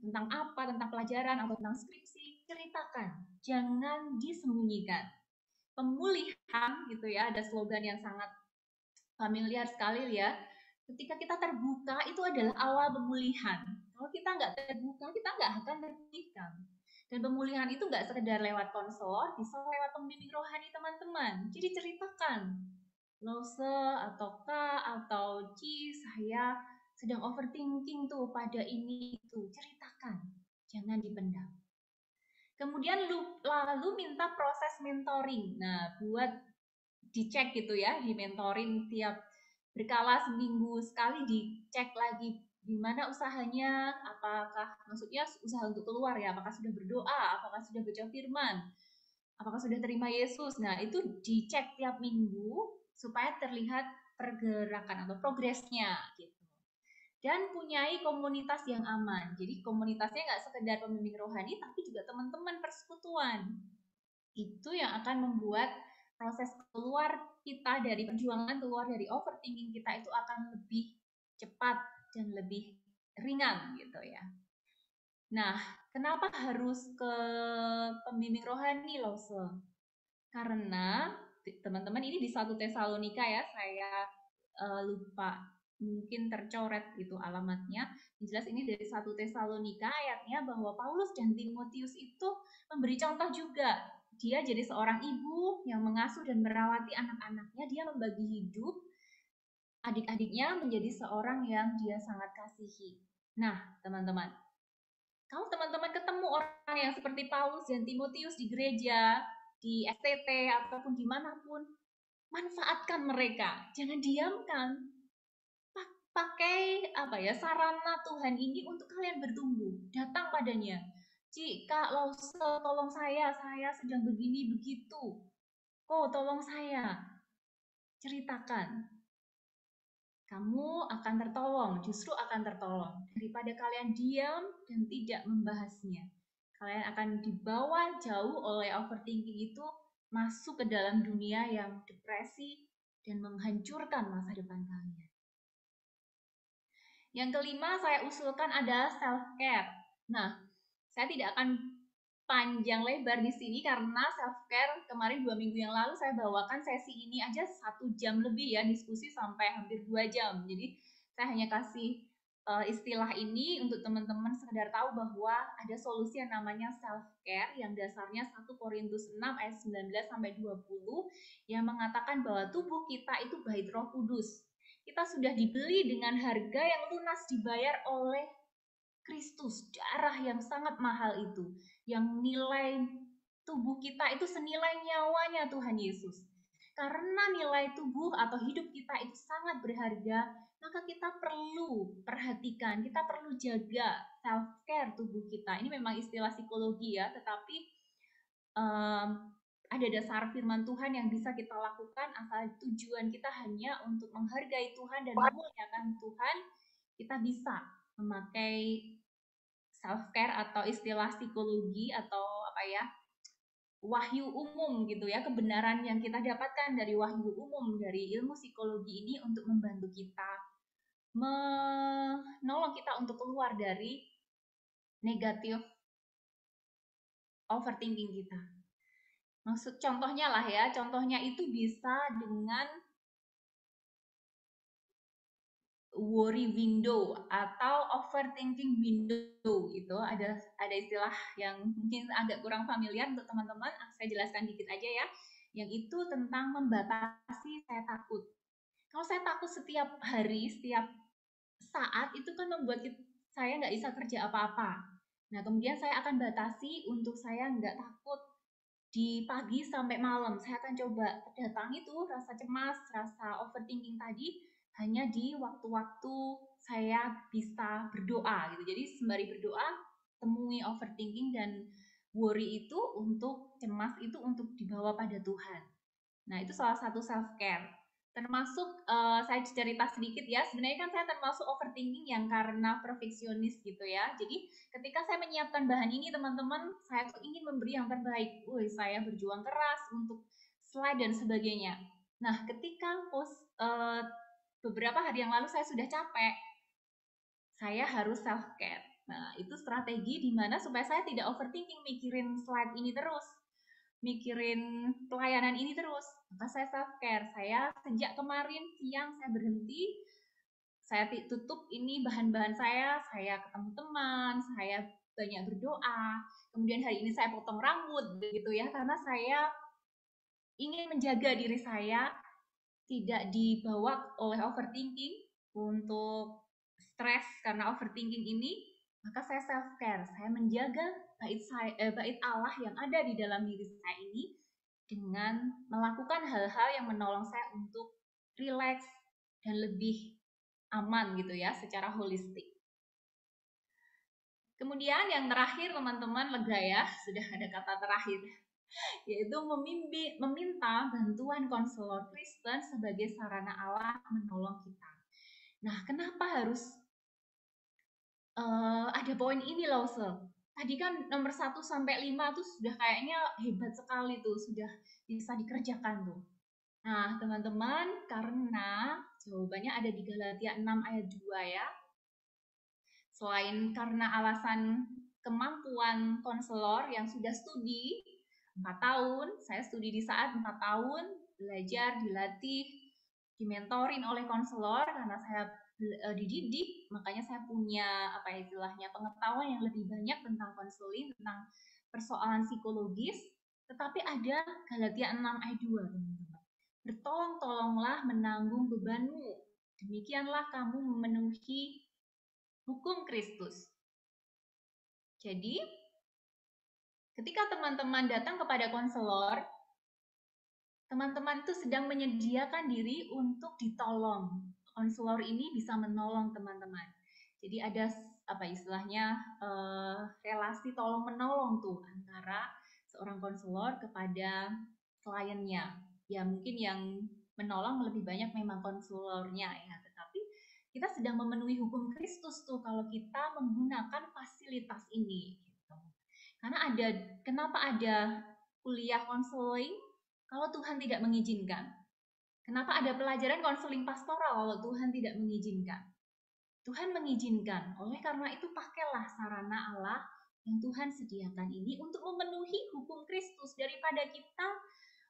tentang apa, tentang pelajaran atau tentang skripsi, ceritakan, jangan disembunyikan. Pemulihan gitu ya, ada slogan yang sangat familiar sekali ya. Ketika kita terbuka itu adalah awal pemulihan. Kalau kita nggak terbuka, kita nggak akan terpulihkan. Dan pemulihan itu nggak sekedar lewat konselor, bisa lewat pembimbing rohani teman-teman. Jadi ceritakan, Lose atau Kak atau Ci, saya sedang overthinking tuh pada ini itu. Ceritakan, jangan dipendam. Kemudian lalu minta proses mentoring. Nah, buat dicek gitu ya, di mentoring tiap berkala seminggu sekali dicek lagi gimana usahanya, apakah maksudnya usaha untuk keluar ya, apakah sudah berdoa, apakah sudah baca firman, apakah sudah terima Yesus. Nah, itu dicek tiap minggu supaya terlihat pergerakan atau progresnya gitu. Dan punyai komunitas yang aman. Jadi komunitasnya nggak sekedar pembimbing rohani, tapi juga teman-teman persekutuan. Itu yang akan membuat proses keluar kita dari perjuangan, keluar dari overthinking kita itu akan lebih cepat dan lebih ringan gitu ya. Nah, kenapa harus ke pembimbing rohani loh, karena teman-teman ini di 1 Tesalonika ya, saya lupa mungkin tercoret gitu alamatnya. Yang jelas ini dari 1 Tesalonika ayatnya bahwa Paulus dan Timotius itu memberi contoh juga. Dia jadi seorang ibu yang mengasuh dan merawati anak-anaknya, dia membagi hidup adik-adiknya menjadi seorang yang dia sangat kasihi. Nah, teman-teman, kalau teman-teman ketemu orang yang seperti Paulus dan Timotius di gereja, di STT ataupun dimanapun, manfaatkan mereka, jangan diamkan. Pakai apa ya, sarana Tuhan ini untuk kalian bertumbuh. Datang padanya, Ci, Kak, Lause, tolong saya sedang begini begitu. Kok tolong saya. Ceritakan. Kamu akan tertolong, justru akan tertolong. Daripada kalian diam dan tidak membahasnya. Kalian akan dibawa jauh oleh overthinking itu masuk ke dalam dunia yang depresi dan menghancurkan masa depan kalian. Yang kelima saya usulkan adalah self-care. Nah, saya tidak akan panjang lebar di sini karena self-care kemarin 2 minggu yang lalu saya bawakan sesi ini aja 1 jam lebih ya, diskusi sampai hampir 2 jam. Jadi saya hanya kasih istilah ini untuk teman-teman sekedar tahu bahwa ada solusi yang namanya self-care yang dasarnya 1 Korintus 6 ayat 19-20 yang mengatakan bahwa tubuh kita itu bait Roh Kudus. Kita sudah dibeli dengan harga yang lunas dibayar oleh Kristus, darah yang sangat mahal itu, yang nilai tubuh kita itu senilai nyawanya Tuhan Yesus. Karena nilai tubuh atau hidup kita itu sangat berharga, maka kita perlu perhatikan, kita perlu jaga self-care tubuh kita. Ini memang istilah psikologi ya, tetapi ada dasar firman Tuhan yang bisa kita lakukan asal tujuan kita hanya untuk menghargai Tuhan dan memuliakan Tuhan, kita bisa memakai self-care atau istilah psikologi atau apa ya, wahyu umum gitu ya, kebenaran yang kita dapatkan dari wahyu umum dari ilmu psikologi ini untuk membantu kita, menolong kita untuk keluar dari negatif overthinking kita. Maksud contohnya lah ya, contohnya itu bisa dengan worry window atau overthinking window. Itu ada istilah yang mungkin agak kurang familiar untuk teman-teman, saya jelaskan dikit aja ya. Yang itu tentang membatasi saya takut. Kalau saya takut setiap hari, setiap saat, itu kan membuat saya nggak bisa kerja apa-apa. Nah, kemudian saya akan batasi untuk saya nggak takut di pagi sampai malam. Saya akan coba datangi tuh rasa cemas, rasa overthinking tadi hanya di waktu-waktu saya bisa berdoa gitu. Jadi sembari berdoa, temui overthinking dan worry itu untuk cemas itu untuk dibawa pada Tuhan. Nah, itu salah satu self care. Termasuk saya cerita sedikit ya, sebenarnya kan saya termasuk overthinking yang karena perfeksionis gitu ya. Jadi ketika saya menyiapkan bahan ini teman-teman, saya tuh ingin memberi yang terbaik. Saya berjuang keras untuk slide dan sebagainya. Nah, ketika beberapa hari yang lalu saya sudah capek, saya harus self care. Nah, itu strategi di mana supaya saya tidak overthinking mikirin slide ini terus, mikirin pelayanan ini terus. Maka saya self care. Saya sejak kemarin siang saya berhenti, saya tutup ini bahan-bahan saya ketemu teman, saya banyak berdoa. Kemudian hari ini saya potong rambut gitu ya, karena saya ingin menjaga diri saya tidak dibawa oleh overthinking untuk stres karena overthinking ini. Maka saya self care, saya menjaga bait Allah yang ada di dalam diri saya ini dengan melakukan hal-hal yang menolong saya untuk rileks dan lebih aman gitu ya secara holistik. Kemudian yang terakhir teman-teman, lega ya, sudah ada kata terakhir, yaitu meminta bantuan konselor Kristen sebagai sarana Allah menolong kita. Nah, kenapa harus ada poin ini loh, Tadi kan nomor 1 sampai 5 tuh sudah kayaknya hebat sekali tuh, sudah bisa dikerjakan tuh. Nah, teman-teman, karena jawabannya ada di Galatia 6 ayat 2 ya. Selain karena alasan kemampuan konselor yang sudah studi 4 tahun, saya studi di saat 4 tahun, belajar, dilatih, dimentorin oleh konselor karena saya dididik, makanya saya punya istilahnya pengetahuan yang lebih banyak tentang konseling, tentang persoalan psikologis. Tetapi ada Galatia 6 ayat 2, teman-teman. Bertolong-tolonglah menanggung bebanmu, demikianlah kamu memenuhi hukum Kristus. Jadi, ketika teman-teman datang kepada konselor, teman-teman itu sedang menyediakan diri untuk ditolong. Konselor ini bisa menolong teman-teman. Jadi ada istilahnya relasi tolong menolong tuh antara seorang konselor kepada kliennya. Ya mungkin yang menolong lebih banyak memang konselornya ya, tetapi kita sedang memenuhi hukum Kristus tuh kalau kita menggunakan fasilitas ini. Gitu. Karena kenapa ada kuliah konseling kalau Tuhan tidak mengizinkan? Kenapa ada pelajaran konseling pastoral kalau Tuhan tidak mengizinkan? Tuhan mengizinkan. Oleh karena itu pakailah sarana Allah yang Tuhan sediakan ini untuk memenuhi hukum Kristus. Daripada kita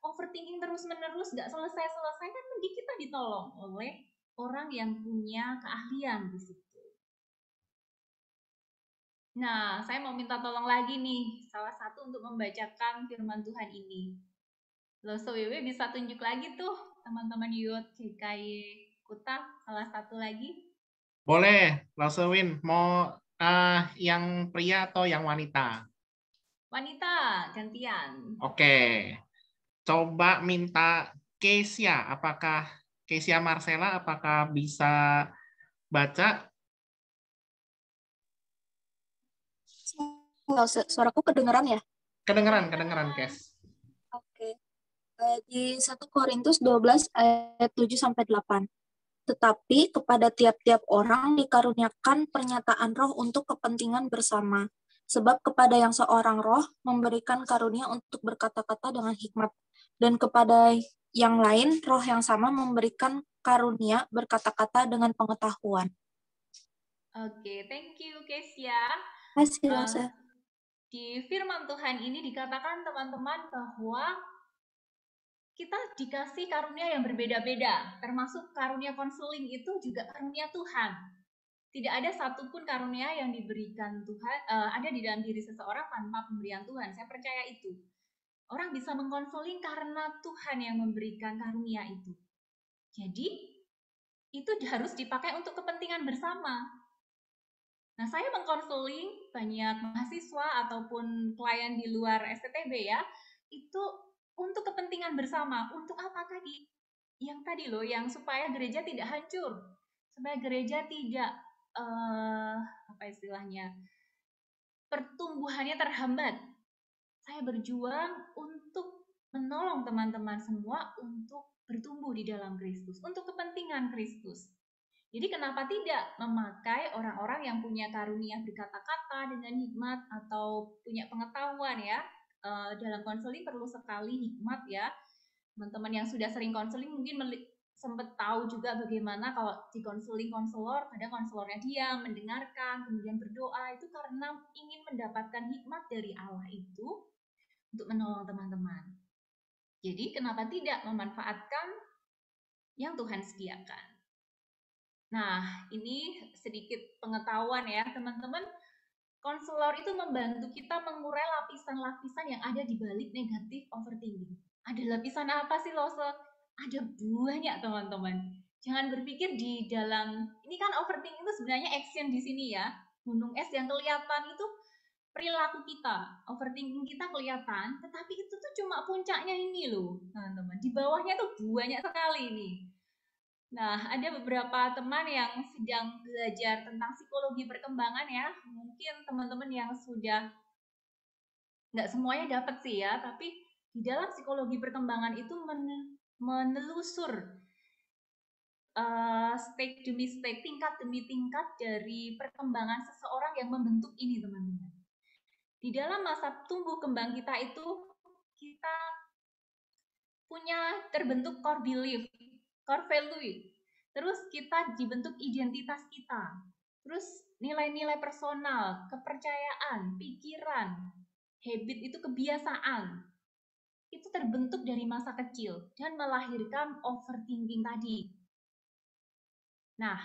overthinking terus-menerus gak selesai-selesai, kan mending kita ditolong oleh orang yang punya keahlian di situ. Nah, saya mau minta tolong lagi nih, salah satu untuk membacakan firman Tuhan ini. Loh, Wewe bisa tunjuk lagi tuh teman-teman Youth GKY Kuta, salah satu lagi. Boleh, Lausewin. Mau yang pria atau yang wanita? Wanita, gantian. Oke. Coba minta Kesia. Apakah Kesia Marcella, apakah bisa baca? Suaraku kedengeran ya? Kedengeran, Kes. Oke. Di 1 Korintus 12 ayat 7 sampai 8. Tetapi kepada tiap-tiap orang dikaruniakan pernyataan roh untuk kepentingan bersama. Sebab kepada yang seorang roh memberikan karunia untuk berkata-kata dengan hikmat. Dan kepada yang lain roh yang sama memberikan karunia berkata-kata dengan pengetahuan. Oke, thank you Kesia. Terima Di firman Tuhan ini dikatakan teman-teman bahwa kita dikasih karunia yang berbeda-beda, termasuk karunia konseling itu juga karunia Tuhan. Tidak ada satupun karunia yang diberikan Tuhan ada di dalam diri seseorang tanpa pemberian Tuhan. Saya percaya itu. Orang bisa mengkonseling karena Tuhan yang memberikan karunia itu. Jadi itu harus dipakai untuk kepentingan bersama. Nah, saya mengkonseling banyak mahasiswa ataupun klien di luar STTB ya, itu untuk kepentingan bersama. Untuk apa tadi? Yang tadi loh, yang supaya gereja tidak hancur, supaya gereja tidak apa istilahnya, pertumbuhannya terhambat. Saya berjuang untuk menolong teman-teman semua untuk bertumbuh di dalam Kristus, untuk kepentingan Kristus. Jadi kenapa tidak memakai orang-orang yang punya karunia berkata-kata dengan hikmat atau punya pengetahuan ya. Dalam konseling perlu sekali hikmat ya. Teman-teman yang sudah sering konseling mungkin sempat tahu juga bagaimana kalau di konseling konselor, kadang konselornya diam, mendengarkan, kemudian berdoa, itu karena ingin mendapatkan hikmat dari Allah itu untuk menolong teman-teman. Jadi kenapa tidak memanfaatkan yang Tuhan sediakan? Nah, ini sedikit pengetahuan ya, teman-teman. Konselor itu membantu kita mengurai lapisan-lapisan yang ada di balik negatif overthinking. Ada lapisan apa sih, Lose? Ada banyak, teman-teman. Jangan berpikir di dalam, ini kan overthinking itu sebenarnya action di sini ya. Gunung es yang kelihatan itu perilaku kita. Overthinking kita kelihatan, tetapi itu tuh cuma puncaknya ini loh, teman-teman. Di bawahnya tuh banyak sekali nih. Nah, ada beberapa teman yang sedang belajar tentang psikologi perkembangan ya. Mungkin teman-teman yang sudah, nggak semuanya dapat sih ya, tapi di dalam psikologi perkembangan itu menelusur stake demi stake, tingkat demi tingkat dari perkembangan seseorang yang membentuk ini, teman-teman. Di dalam masa tumbuh kembang kita itu, kita punya terbentuk core belief, core value. Terus kita dibentuk identitas kita. Terus nilai-nilai personal, kepercayaan, pikiran, habit itu kebiasaan. Itu terbentuk dari masa kecil dan melahirkan overthinking tadi. Nah,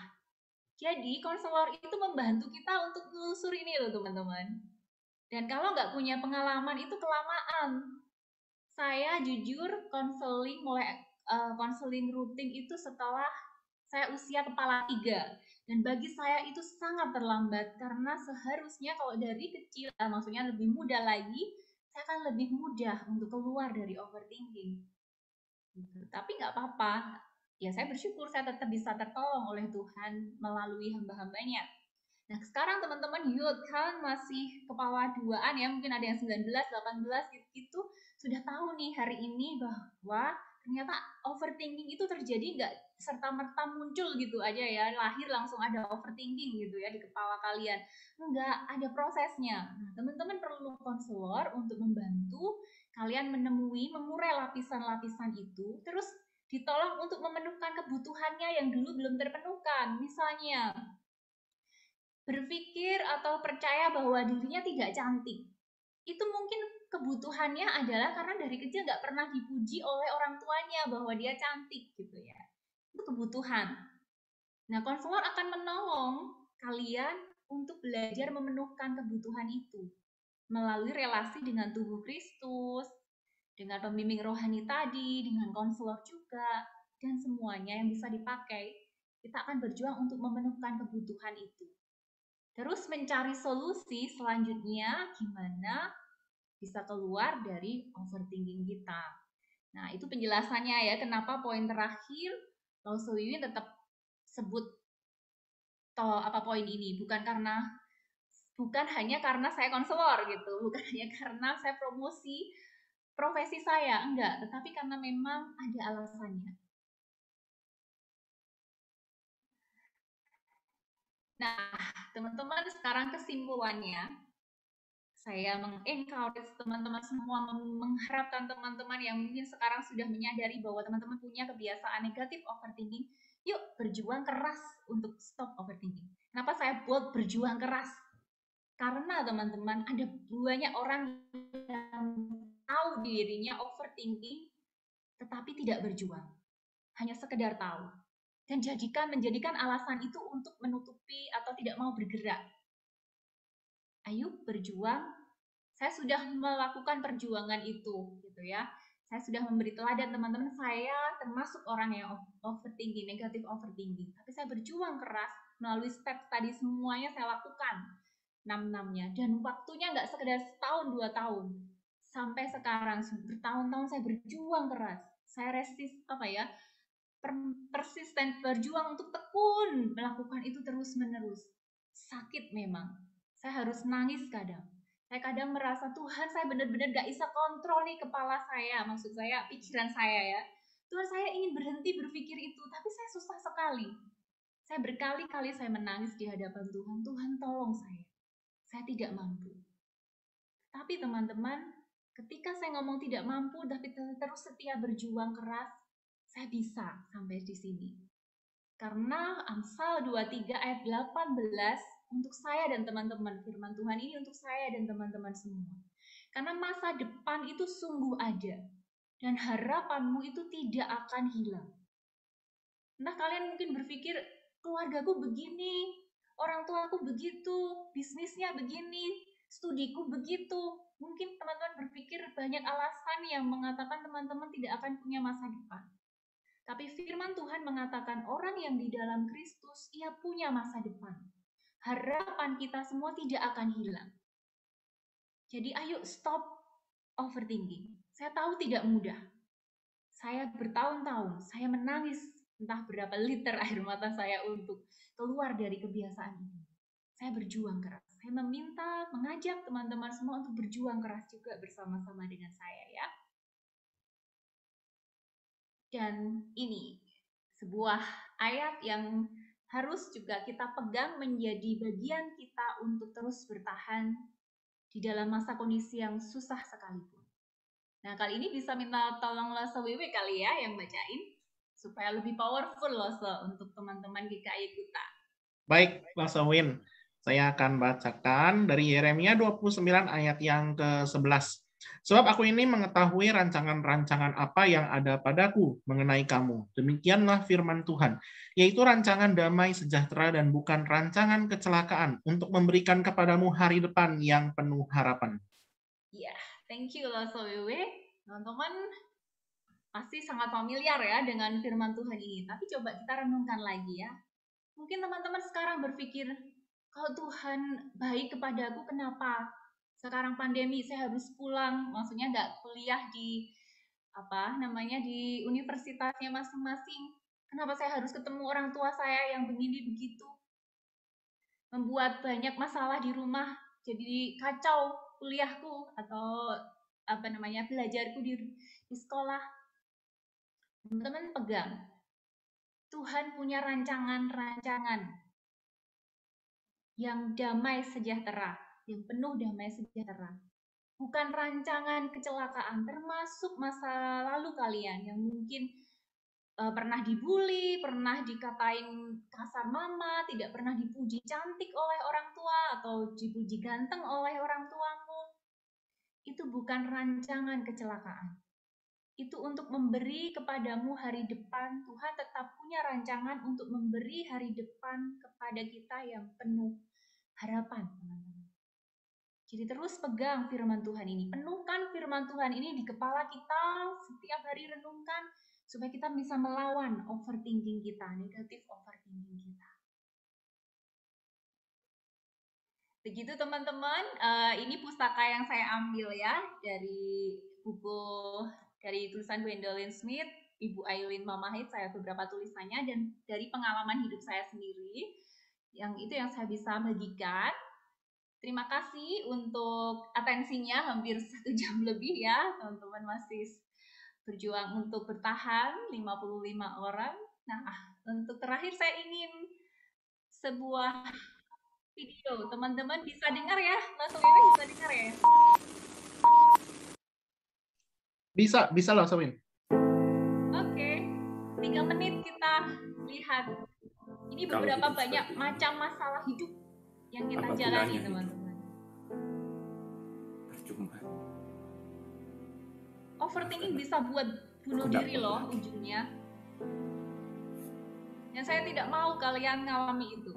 jadi konselor itu membantu kita untuk menelusur ini loh teman-teman. Dan kalau nggak punya pengalaman itu kelamaan. Saya jujur konseling rutin itu setelah saya usia kepala 3. Dan bagi saya itu sangat terlambat karena seharusnya kalau dari kecil, maksudnya lebih muda lagi, saya akan lebih mudah untuk keluar dari overthinking. Tapi nggak apa-apa, ya saya bersyukur saya tetap bisa tertolong oleh Tuhan melalui hamba-hambanya. Nah, sekarang teman-teman youth kan masih kepala 2-an ya, mungkin ada yang 19, 18 gitu, sudah tahu nih hari ini bahwa ternyata overthinking itu terjadi nggak serta-merta muncul gitu aja ya, lahir langsung ada overthinking gitu ya di kepala kalian. Enggak, ada prosesnya. Nah, teman-teman perlu konselor untuk membantu kalian menemui, mengurai lapisan-lapisan itu, terus ditolong untuk memenuhkan kebutuhannya yang dulu belum terpenuhkan. Misalnya, berpikir atau percaya bahwa dirinya tidak cantik. Itu mungkin kebutuhannya adalah karena dari kecil nggak pernah dipuji oleh orang tuanya bahwa dia cantik gitu ya. Itu kebutuhan. Nah, konselor akan menolong kalian untuk belajar memenuhkan kebutuhan itu melalui relasi dengan tubuh Kristus, dengan pembimbing rohani tadi, dengan konselor juga, dan semuanya yang bisa dipakai. Kita akan berjuang untuk memenuhkan kebutuhan itu. Terus mencari solusi selanjutnya gimana bisa keluar dari overthinking kita. Nah, itu penjelasannya ya, kenapa poin terakhir Lause Wiwin tetap sebut poin ini. Bukan hanya karena saya konselor gitu, bukan hanya karena saya promosi profesi saya, enggak, tetapi karena memang ada alasannya. Nah, teman-teman, sekarang kesimpulannya, saya mengencourage teman-teman semua, mengharapkan teman-teman yang mungkin sekarang sudah menyadari bahwa teman-teman punya kebiasaan negatif overthinking, yuk berjuang keras untuk stop overthinking. Kenapa saya buat berjuang keras? Karena teman-teman ada banyak orang yang tahu dirinya overthinking, tetapi tidak berjuang. Hanya sekedar tahu. Dan menjadikan alasan itu untuk menutupi atau tidak mau bergerak. Ayo berjuang. Saya sudah melakukan perjuangan itu, gitu ya. Saya sudah memberi teladan teman-teman saya termasuk orang yang overthinking, negatif overthinking. Tapi saya berjuang keras melalui step tadi semuanya saya lakukan 6-6-nya, dan waktunya nggak sekedar setahun 2 tahun, sampai sekarang bertahun-tahun saya berjuang keras, saya persisten berjuang untuk tekun melakukan itu terus-menerus. Sakit memang, saya harus nangis kadang. Saya kadang merasa, Tuhan, saya benar-benar gak bisa kontrol nih kepala saya, maksud saya pikiran saya ya. Tuhan, saya ingin berhenti berpikir itu, tapi saya susah sekali. Saya berkali-kali saya menangis di hadapan Tuhan, Tuhan tolong saya tidak mampu. Tapi teman-teman, ketika saya ngomong tidak mampu, tapi terus setia berjuang keras, saya bisa sampai di sini. Karena Amsal 23 ayat 18 untuk saya dan teman-teman, firman Tuhan ini untuk saya dan teman-teman semua. Karena masa depan itu sungguh ada, dan harapanmu itu tidak akan hilang. Nah, kalian mungkin berpikir, keluargaku begini, orang tuaku begitu, bisnisnya begini, studiku begitu. Mungkin teman-teman berpikir banyak alasan yang mengatakan teman-teman tidak akan punya masa depan. Tapi firman Tuhan mengatakan orang yang di dalam Kristus, ia punya masa depan. Harapan kita semua tidak akan hilang. Jadi ayo stop overthinking. Saya tahu tidak mudah. Saya bertahun-tahun, saya menangis entah berapa liter air mata saya untuk keluar dari kebiasaan ini. Saya berjuang keras. Saya mengajak teman-teman semua untuk berjuang keras juga bersama-sama dengan saya ya. Dan ini sebuah ayat yang harus juga kita pegang menjadi bagian kita untuk terus bertahan di dalam masa kondisi yang susah sekalipun. Nah, kali ini bisa minta tolong Lose Wiwi kali ya yang bacain, supaya lebih powerful Lose untuk teman-teman GKI Kuta. Baik, Lose Win. Saya akan bacakan dari Yeremia 29 ayat yang ke-11. Sebab aku ini mengetahui rancangan-rancangan apa yang ada padaku mengenai kamu. Demikianlah firman Tuhan, yaitu rancangan damai sejahtera dan bukan rancangan kecelakaan untuk memberikan kepadamu hari depan yang penuh harapan. Ya, thank you Lose Wiwi. Teman-teman pasti sangat familiar ya dengan firman Tuhan ini. Tapi coba kita renungkan lagi ya. Mungkin teman-teman sekarang berpikir, kalau Tuhan baik kepadaku, kenapa sekarang pandemi saya harus pulang, maksudnya nggak kuliah di di universitasnya masing-masing. Kenapa saya harus ketemu orang tua saya yang begini begitu, membuat banyak masalah di rumah, jadi kacau kuliahku atau belajarku di sekolah. Teman-teman pegang, Tuhan punya rancangan-rancangan yang damai sejahtera, yang penuh damai sejahtera. Bukan rancangan kecelakaan, termasuk masa lalu kalian yang mungkin pernah dibully, pernah dikatain kasar mama, tidak pernah dipuji cantik oleh orang tua, atau dipuji ganteng oleh orang tuamu. Itu bukan rancangan kecelakaan. Itu untuk memberi kepadamu hari depan. Tuhan tetap punya rancangan untuk memberi hari depan kepada kita yang penuh harapan, teman-teman. Jadi terus pegang firman Tuhan ini, penuhkan firman Tuhan ini di kepala kita, setiap hari renungkan, supaya kita bisa melawan overthinking kita, negatif overthinking kita. Begitu teman-teman, ini pustaka yang saya ambil ya, dari buku, dari tulisan Gwendolyn Smith, Ibu Aileen Mamahit, saya beberapa tulisannya, dan dari pengalaman hidup saya sendiri, yang itu yang saya bisa bagikan. Terima kasih untuk atensinya, hampir 1 jam lebih ya, teman-teman masih berjuang untuk bertahan, 55 orang. Nah, untuk terakhir saya ingin sebuah video, teman-teman bisa dengar ya? Langsung bisa dengar ya? Bisa langsung. Oke, 3 menit kita lihat. Ini beberapa banyak macam masalah hidup yang kita jalani, teman-teman. Percuma. Overthinking bisa buat bunuh diri loh ujungnya. Dan saya tidak mau kalian ngalami itu.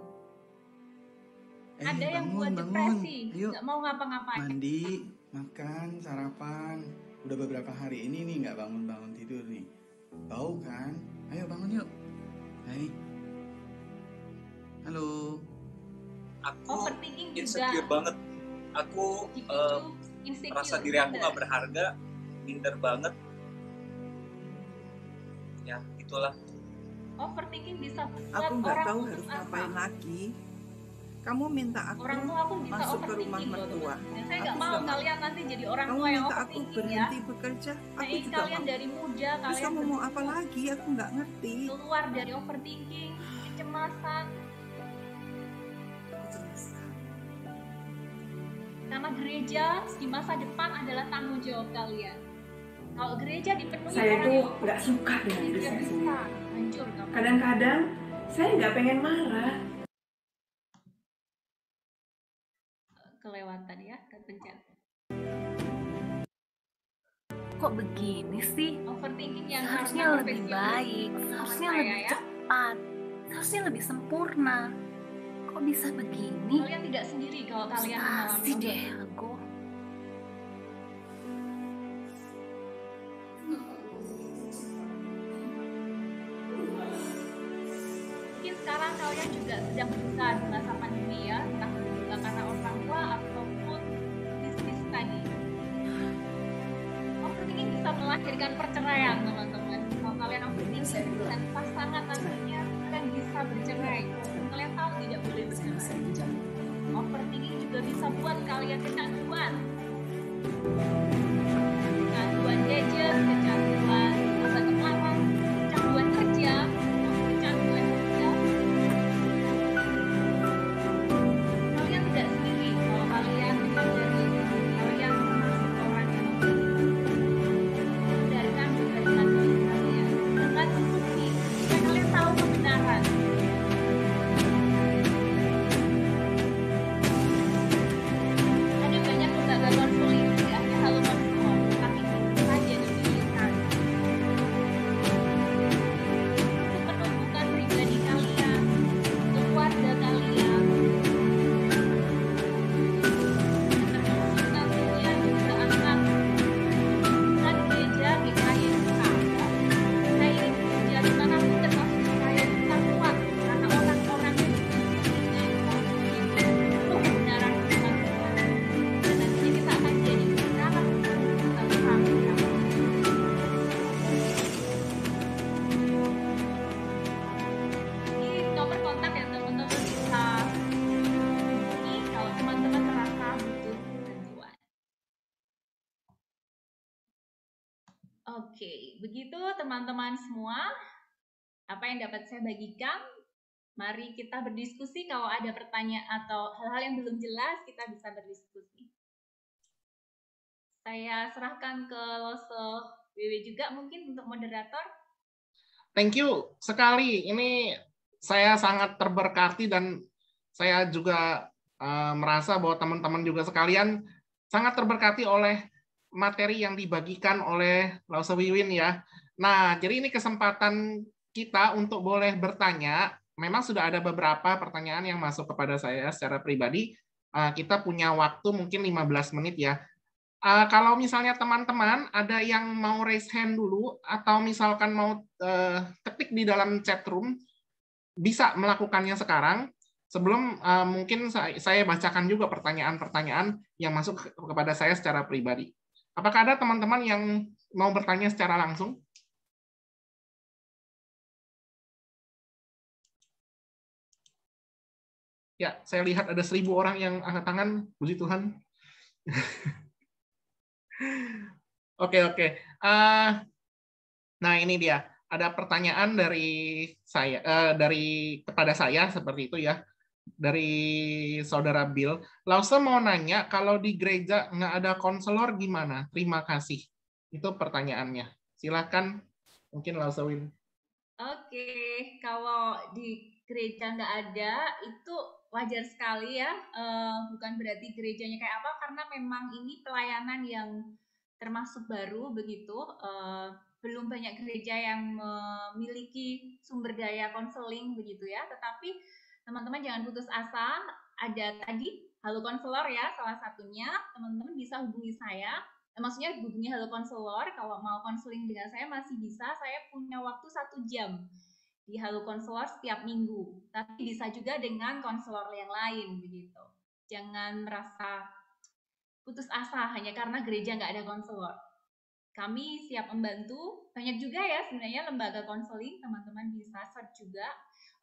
Ada yang buat depresi, nggak mau ngapa-ngapain. Mandi, makan, sarapan. Udah beberapa hari ini nih nggak bangun-bangun tidur nih. Bau kan? Ayo bangun yuk. Halo. Aku Overthinking insecure juga banget. Aku dipicu insecure. merasa diri aku nggak berharga, minder banget. Ya, itulah. Overthinking bisa buat Aku nggak orang tahu putus harus asa. ngapain lagi. Kamu minta aku Orang tua pun bisa masuk ke rumah overthinking loh, mertua. teman. Dan saya Aku nggak mau sudah kalian nanti jadi orang Kamu tua yang minta aku overthinking ya. berhenti bekerja, Saya aku ingin juga kalian mau. dari muda, Terus kalian kamu mau apa lagi? Aku nggak ngerti. keluar dari overthinking, kecemasan. Karena gereja di masa depan adalah tanggung jawab kalian. Kalau gereja dipenuhi Saya orang tuh yang nggak suka dengan diri gereja saya bisa sendiri. hancur kamu. Kadang-kadang saya nggak pengen marah. Kelewatan ya, kepencet. Kok begini sih? Overthinking yang Seharusnya karena lebih perfeksionis baik, sama seharusnya saya lebih ya. cepat, seharusnya lebih sempurna. Kok bisa begini? Kalian tidak sendiri kalau kalian mengalami Frustasi deh aku. Mungkin sekarang kalian juga sedang berusaha di masa pandemi ya, entah juga karena orang tua ataupun bisnis tadi. Overthinking bisa melahirkan perceraian, teman-teman. Kalau kalian overthinking dan pasangan nantinya kalian bisa bercerai. Kalian tahu tidak boleh bercerai. Overthinking juga bisa buat kalian kecanduan. Kecanduan gadget, kecanduan obat terlarang, kecanduan kerja, kecanduan kerja. Kalian tidak sendiri kalau kalian menyadari kalian termasuk orang yang hindarkan kegaduhan diri kalian dengan bukti jika kalian tahu kebenaran. Ada banyak lembaga konseling, tidak hanya Halo Konselor, tapi tentu saja dipilihkan untuk penumbukan pribadi kalian, untuk keluarga kalian, termasuk nantinya juga akan bukan gereja GKY kita. Saya ingin gereja dimanapun termasuk GKY kita kuat karena orang-orang yang dipimpinnya itu penuh kebenaran firman Tuhan. Dan nantinya kita akan jadi kebenaran kita terang. Ini nomor kontak yang teman-teman bisa hubungi kalau teman-teman merasa butuh bantuan. Oke, begitu teman-teman semua. Apa yang dapat saya bagikan? Mari kita berdiskusi. Kalau ada pertanyaan atau hal-hal yang belum jelas, kita bisa berdiskusi. Saya serahkan ke Lose WW juga mungkin untuk moderator. Thank you sekali. Ini saya sangat terberkati dan saya juga merasa bahwa teman-teman juga sekalian sangat terberkati oleh materi yang dibagikan oleh Lause Wiwin ya. Nah, jadi ini kesempatan kita untuk boleh bertanya. Memang sudah ada beberapa pertanyaan yang masuk kepada saya secara pribadi. Kita punya waktu mungkin 15 menit ya. Kalau misalnya teman-teman ada yang mau raise hand dulu atau misalkan mau ketik di dalam chat room, bisa melakukannya sekarang. Sebelum mungkin saya bacakan juga pertanyaan-pertanyaan yang masuk kepada saya secara pribadi. Apakah ada teman-teman yang mau bertanya secara langsung? Ya, saya lihat ada 1.000 orang yang angkat tangan. Puji Tuhan. Oke. Nah, ini dia. Ada pertanyaan dari saya, kepada saya seperti itu ya, dari saudara Bill. Lause mau nanya, kalau di gereja nggak ada konselor gimana? Terima kasih. Itu pertanyaannya. Silakan, mungkin Lause Win. Oke, kalau di gereja nggak ada, itu wajar sekali ya. Bukan berarti gerejanya kayak apa, karena memang ini pelayanan yang termasuk baru begitu. Belum banyak gereja yang memiliki sumber daya konseling begitu ya. Tetapi teman-teman jangan putus asa. Ada tadi Halo Konselor ya, salah satunya. Teman-teman bisa hubungi saya. Maksudnya hubungi Halo Konselor. Kalau mau konseling dengan saya masih bisa. Saya punya waktu 1 jam. di Halo Konselor setiap minggu, tapi bisa juga dengan konselor yang lain begitu. Jangan merasa putus asa hanya karena gereja nggak ada konselor. Kami siap membantu. Banyak juga ya sebenarnya lembaga konseling, teman-teman bisa search juga.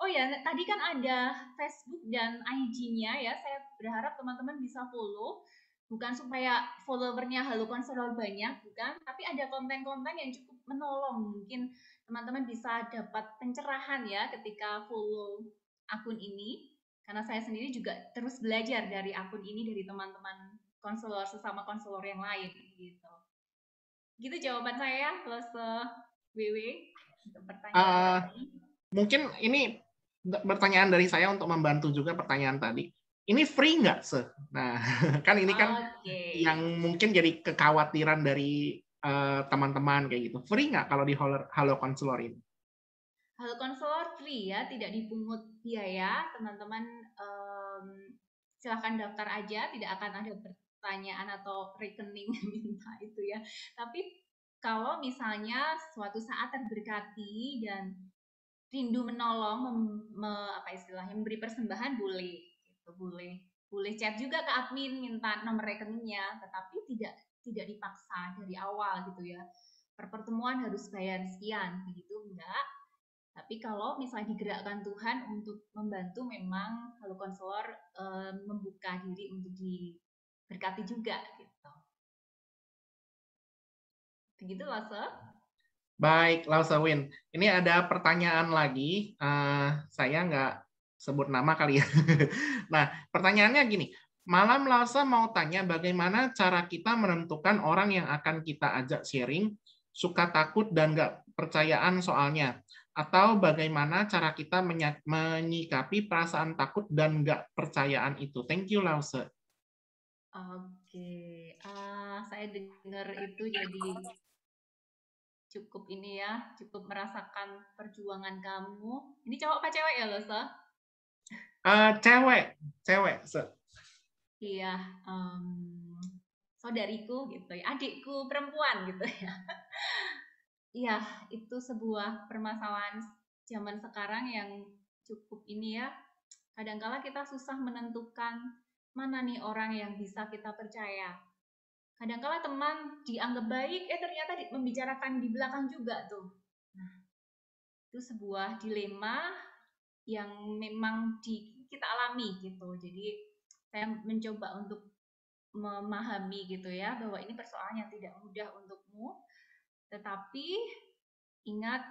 Oh ya, tadi kan ada Facebook dan IG-nya ya. Saya berharap teman-teman bisa follow. Bukan supaya followernya Halo Konselor banyak, bukan. Tapi ada konten-konten yang cukup menolong. Mungkin teman-teman bisa dapat pencerahan ya ketika follow akun ini. Karena saya sendiri juga terus belajar dari akun ini, dari teman-teman konselor, sesama konselor yang lain gitu. Gitu jawaban saya, Lose WW untuk pertanyaan ini. Mungkin ini pertanyaan dari saya untuk membantu juga pertanyaan tadi. Ini free nggak, Se? Nah, kan ini kan yang mungkin jadi kekhawatiran dari teman-teman kayak gitu. Free nggak kalau di Halo Konselor ini? Halo Konselor free ya, tidak dipungut biaya. Teman-teman silahkan daftar aja, tidak akan ada pertanyaan atau rekening minta itu ya. Tapi kalau misalnya suatu saat terberkati dan rindu menolong, memberi persembahan boleh, gitu, boleh chat juga ke admin minta nomor rekeningnya, tetapi tidak dipaksa dari awal gitu ya. Per pertemuan harus bayar sekian, begitu enggak. Tapi kalau misalnya digerakkan Tuhan untuk membantu, memang Halo Konselor membuka diri untuk diberkati juga gitu. Begitu Lose. Baik, Lausewin. Ini ada pertanyaan lagi. Saya nggak sebut nama kali ya. Nah, pertanyaannya gini. Malam Lause mau tanya bagaimana cara kita menentukan orang yang akan kita ajak sharing, suka takut dan nggak percayaan soalnya. Atau bagaimana cara kita menyikapi perasaan takut dan nggak percayaan itu. Thank you, Lause. Oke. Saya dengar itu jadi cukup ini ya, cukup merasakan perjuangan kamu. Ini cowok apa cewek ya, Lose? Cewek. Iya, saudariku gitu ya, adikku perempuan gitu ya. Iya, itu sebuah permasalahan zaman sekarang yang cukup ini ya. Kadangkala kita susah menentukan mana nih orang yang bisa kita percaya. Kadangkala teman dianggap baik, ternyata membicarakan di belakang juga tuh. Nah, itu sebuah dilema yang memang kita alami gitu. Jadi saya mencoba untuk memahami gitu ya, bahwa ini persoalan yang tidak mudah untukmu. Tetapi ingat,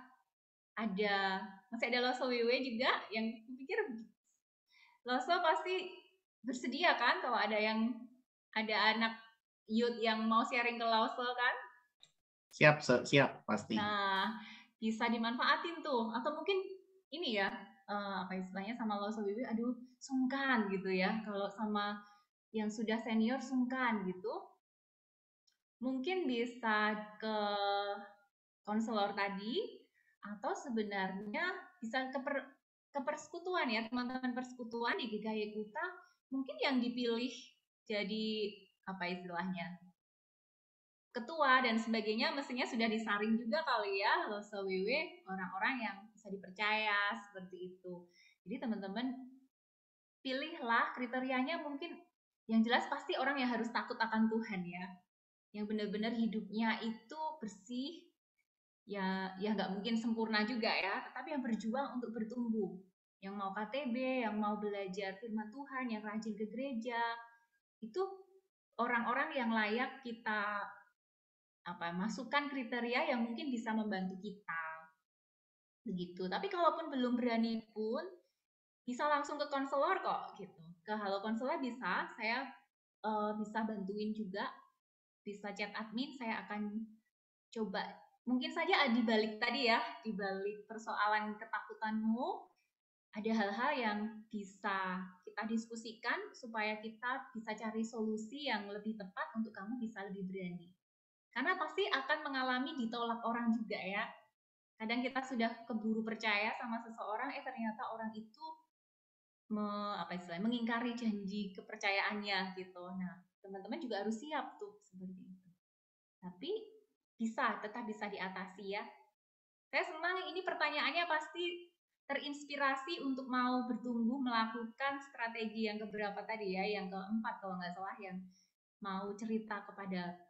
masih ada Lose WW juga yang pikir Lose pasti bersedia kan kalau ada anak youth yang mau sharing ke Lause kan? Siap pasti. Nah, bisa dimanfaatin tuh. Atau mungkin ini ya, istilahnya sama Lause WW, aduh sungkan gitu ya. Kalau sama yang sudah senior sungkan gitu. Mungkin bisa ke konselor tadi, atau sebenarnya bisa ke persekutuan ya, teman-teman persekutuan di GKY Kuta, mungkin yang dipilih jadi istilahnya ketua dan sebagainya, mestinya sudah disaring juga kali ya, Lose WW, orang-orang yang bisa dipercaya seperti itu. Jadi teman-teman pilihlah kriterianya, mungkin yang jelas pasti orang yang harus takut akan Tuhan ya, yang benar-benar hidupnya itu bersih, ya nggak mungkin sempurna juga ya, tetapi yang berjuang untuk bertumbuh, yang mau KTB, yang mau belajar firman Tuhan, yang rajin ke gereja, itu orang-orang yang layak kita masukkan kriteria yang mungkin bisa membantu kita begitu. Tapi kalaupun belum berani pun bisa langsung ke konselor kok gitu, ke Halo Konselor bisa, saya bisa bantuin juga, bisa chat admin, saya akan coba. Mungkin saja di balik tadi ya, di balik persoalan ketakutanmu, ada hal-hal yang bisa kita diskusikan supaya kita bisa cari solusi yang lebih tepat untuk kamu bisa lebih berani. Karena pasti akan mengalami ditolak orang juga ya. Kadang kita sudah keburu percaya sama seseorang, ternyata orang itu mengingkari janji kepercayaannya gitu. Nah, teman-teman juga harus siap tuh seperti itu. Tapi tetap bisa diatasi ya. Saya senang ini pertanyaannya pasti terinspirasi untuk mau bertumbuh melakukan strategi yang keberapa tadi ya, yang keempat kalau nggak salah, yang mau cerita kepada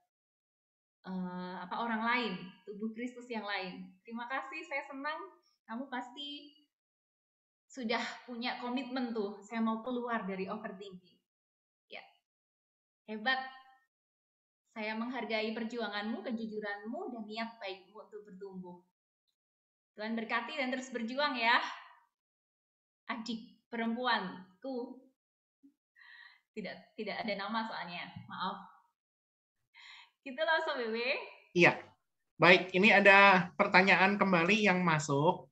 orang lain, tubuh Kristus yang lain. Terima kasih, saya senang kamu pasti sudah punya komitmen tuh, saya mau keluar dari overthinking. Ya, hebat. Saya menghargai perjuanganmu, kejujuranmu, dan niat baikmu untuk bertumbuh. Tuhan berkati dan terus berjuang ya, adik perempuanku. Tidak ada nama soalnya, maaf. Gitu loh Sob BW. Iya, baik. Ini ada pertanyaan kembali yang masuk,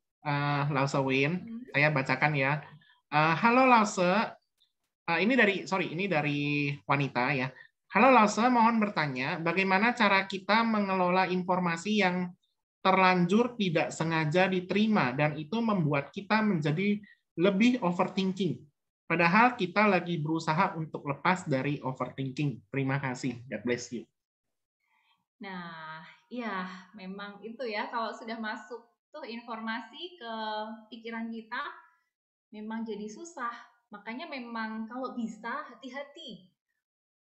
Lause Win. Saya bacakan ya. Halo Lause, ini dari wanita ya. Halo Lause, mohon bertanya, bagaimana cara kita mengelola informasi yang terlanjur tidak sengaja diterima dan itu membuat kita menjadi lebih overthinking. Padahal kita lagi berusaha untuk lepas dari overthinking. Terima kasih. God bless you. Nah, ya memang itu ya, kalau sudah masuk tuh informasi ke pikiran kita, memang jadi susah. Makanya memang kalau bisa hati-hati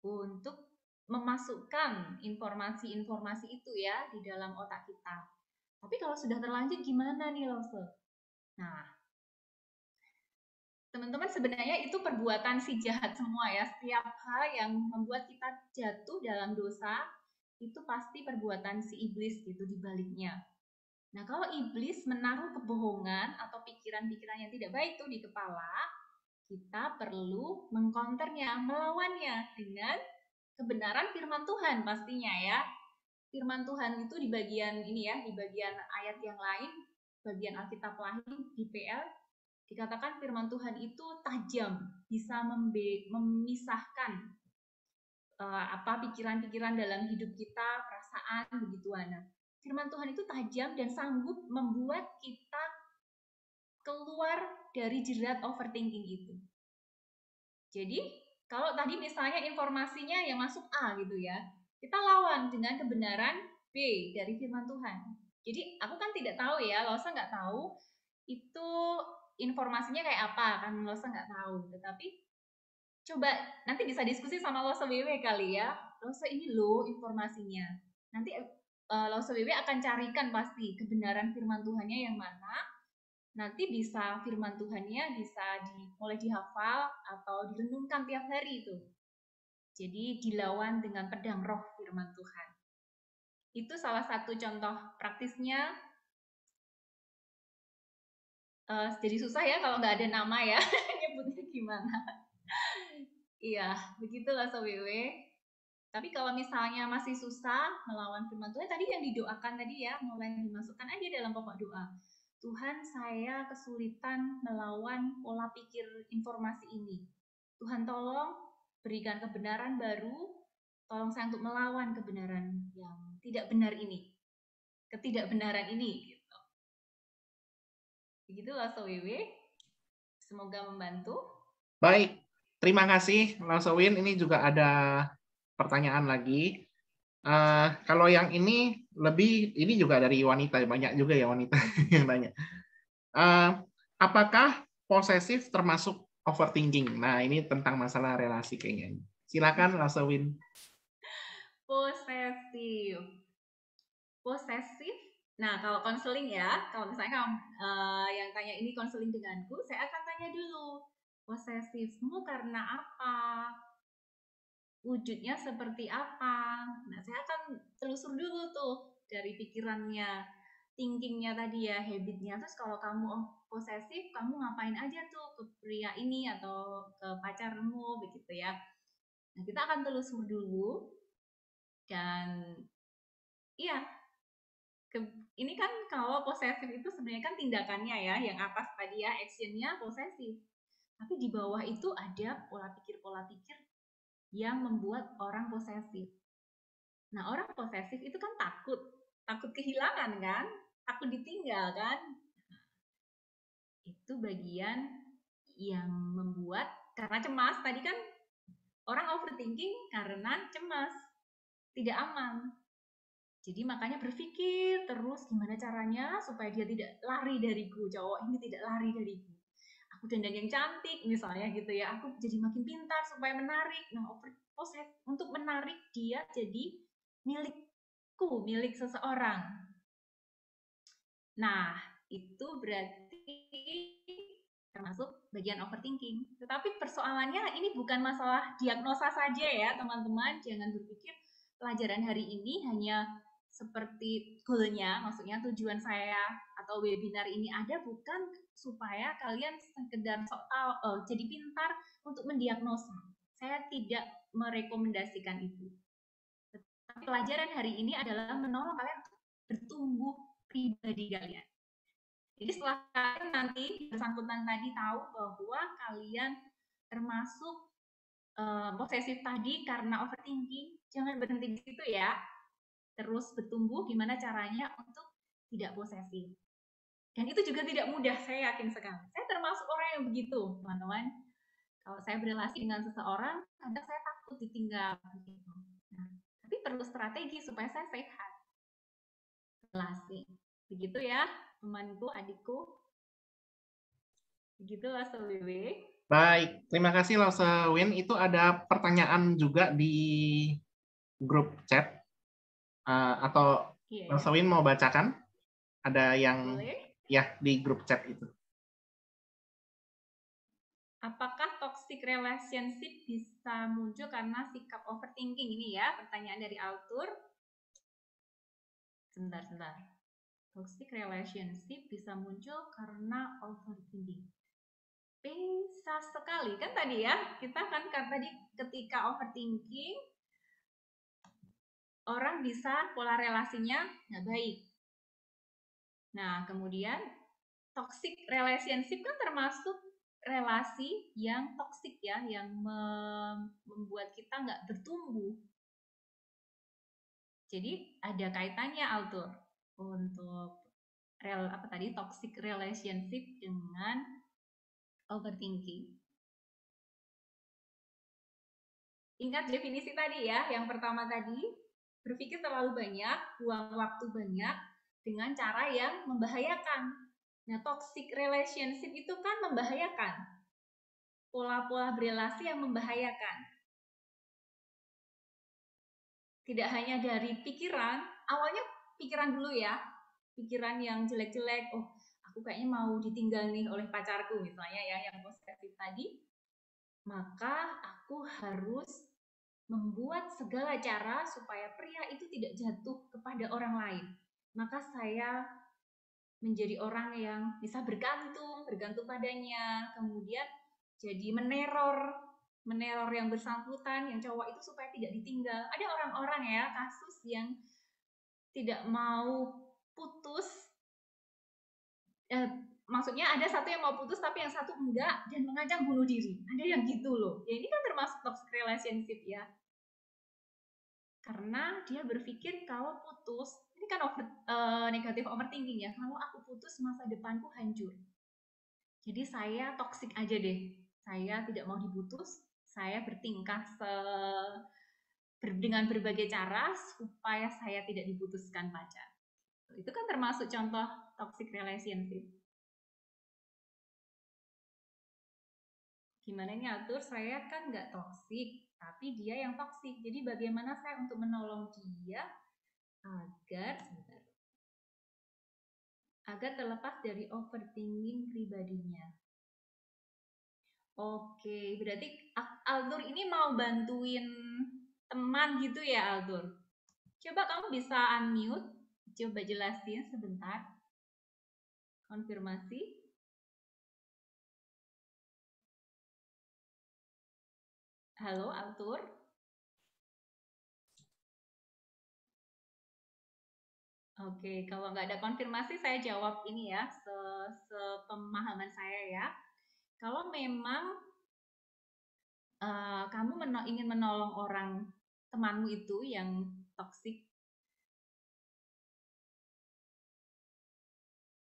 untuk memasukkan informasi-informasi itu ya di dalam otak kita. Tapi kalau sudah terlanjur gimana nih Lause? Nah, teman-teman sebenarnya itu perbuatan si jahat semua ya. Setiap hal yang membuat kita jatuh dalam dosa, itu pasti perbuatan si iblis gitu di baliknya. Nah, kalau iblis menaruh kebohongan atau pikiran-pikiran yang tidak baik tuh di kepala, kita perlu mengcounternya, melawannya dengan kebenaran firman Tuhan pastinya ya. Firman Tuhan itu di bagian ini ya, di bagian ayat yang lain, bagian Alkitab lain di PL, dikatakan firman Tuhan itu tajam, bisa memisahkan pikiran-pikiran dalam hidup kita, perasaan begituan. Nah, firman Tuhan itu tajam dan sanggup membuat kita keluar dari jerat overthinking itu. Jadi, kalau tadi misalnya informasinya yang masuk A gitu ya, kita lawan dengan kebenaran B dari firman Tuhan. Jadi, aku kan tidak tahu ya, Lause nggak tahu itu informasinya kayak apa, kan Lause nggak tahu. Tetapi coba nanti bisa diskusi sama Lause BW kali ya. Lause ini loh informasinya. Nanti Lause BW akan carikan pasti kebenaran firman Tuhannya yang mana. Nanti bisa firman Tuhannya bisa mulai dihafal atau direnungkan tiap hari itu. Jadi dilawan dengan pedang roh firman Tuhan. Itu salah satu contoh praktisnya. Jadi susah ya kalau nggak ada nama ya, nyebutnya gimana. Iya, begitulah Sob WW. Tapi kalau misalnya masih susah melawan firman Tuhan, tadi yang didoakan tadi ya, mulai dimasukkan aja dalam pokok doa. Tuhan, saya kesulitan melawan pola pikir informasi ini. Tuhan tolong berikan kebenaran baru, tolong saya untuk melawan kebenaran yang tidak benar ini, ketidakbenaran ini. Gitu. Begitulah Sob WW. Semoga membantu. Baik. Terima kasih, Lause Win. Ini juga ada pertanyaan lagi. Kalau yang ini juga dari wanita, banyak juga ya wanita yang tanya. Apakah posesif termasuk overthinking? Nah, ini tentang masalah relasi kayaknya. Silakan, Lause Win. Posesif. Nah, kalau konseling ya, kalau misalnya yang tanya ini konseling denganku, saya akan tanya dulu. Posesifmu karena apa? Wujudnya seperti apa? Nah, saya akan telusur dulu tuh dari pikirannya, thinkingnya tadi ya, habitnya. Terus kalau kamu posesif, kamu ngapain aja tuh ke pria ini atau ke pacarmu begitu ya. Nah, kita akan telusur dulu. Dan iya, ini kan kalau posesif itu sebenarnya kan tindakannya ya, yang atas tadi ya, actionnya posesif. Tapi di bawah itu ada pola pikir yang membuat orang posesif. Nah, orang posesif itu kan takut kehilangan kan, takut ditinggal kan. Itu bagian yang membuat, karena cemas, tadi kan orang overthinking karena cemas, tidak aman. Jadi makanya berpikir terus gimana caranya supaya dia tidak lari dariku, cowok ini tidak lari dariku. Aku dandan yang cantik misalnya gitu ya, aku jadi makin pintar supaya menarik. Nah, untuk menarik dia jadi milikku, milik seseorang. Nah, itu berarti termasuk bagian overthinking. Tetapi persoalannya ini bukan masalah diagnosa saja ya teman-teman. Jangan berpikir pelajaran hari ini hanya seperti goalnya, maksudnya tujuan saya atau webinar ini ada bukan supaya kalian sekedar sok tahu, jadi pintar untuk mendiagnosa. Saya tidak merekomendasikan itu. Tapi pelajaran hari ini adalah menolong kalian untuk bertumbuh pribadi kalian. Jadi setelah kalian nanti bersangkutan tadi tahu bahwa kalian termasuk posesif tadi karena overthinking, jangan berhenti di situ ya. Terus bertumbuh gimana caranya untuk tidak posesif. Dan itu juga tidak mudah, saya yakin sekali. Saya termasuk orang yang begitu, teman-teman. Kalau saya berrelasi dengan seseorang, kadang saya takut ditinggal. Nah, tapi perlu strategi supaya saya sehat. Relasi. Begitu ya, temanku, adikku. Begitu lah, Sowiwi. Baik, terima kasih Lausewin. Itu ada pertanyaan juga di grup chat. Atau Lausewin mau bacakan? Ada yang boleh? Ya di grup chat itu. Apakah toxic relationship bisa muncul karena sikap overthinking? Ini ya, pertanyaan dari Altur. Sebentar. Toxic relationship bisa muncul karena overthinking. Bisa sekali, kan tadi ya, kita kan tadi ketika overthinking, orang bisa pola relasinya nggak baik. Nah, kemudian toxic relationship kan termasuk relasi yang toksik ya, yang membuat kita nggak bertumbuh. Jadi ada kaitannya Altur untuk toxic relationship dengan overthinking. Ingat definisi tadi ya, yang pertama tadi, berpikir terlalu banyak, buang waktu banyak dengan cara yang membahayakan. Nah, toxic relationship itu kan membahayakan. Pola-pola berelasi yang membahayakan. Tidak hanya dari pikiran, awalnya pikiran dulu ya, pikiran yang jelek-jelek, oh aku kayaknya mau ditinggal nih oleh pacarku misalnya ya, yang posesif tadi, maka aku harus membuat segala cara supaya pria itu tidak jatuh kepada orang lain. Maka saya menjadi orang yang bisa bergantung padanya, kemudian jadi meneror yang bersangkutan, yang cowok itu supaya tidak ditinggal. Ada orang-orang ya, kasus yang tidak mau putus, maksudnya ada satu yang mau putus tapi yang satu enggak dan mengancam bunuh diri. Ada yang gitu loh. Ya ini kan termasuk toxic relationship ya. Karena dia berpikir kalau putus, ini kan negatif overthinking ya, kalau aku putus masa depanku hancur. Jadi saya toxic aja deh. Saya tidak mau diputus, saya bertingkah dengan berbagai cara supaya saya tidak diputuskan pacar. Itu kan termasuk contoh toxic relationship. Gimana nih Altur, saya kan nggak toxic, tapi dia yang toxic. Jadi bagaimana saya untuk menolong dia agar terlepas dari overthinking pribadinya. Oke, berarti Altur ini mau bantuin teman gitu ya Altur? Coba kamu bisa unmute, coba jelasin sebentar. Konfirmasi. Halo Altur. Oke, kalau nggak ada konfirmasi saya jawab ini ya, sepemahaman saya ya. Kalau memang kamu ingin menolong orang temanmu itu yang toksik,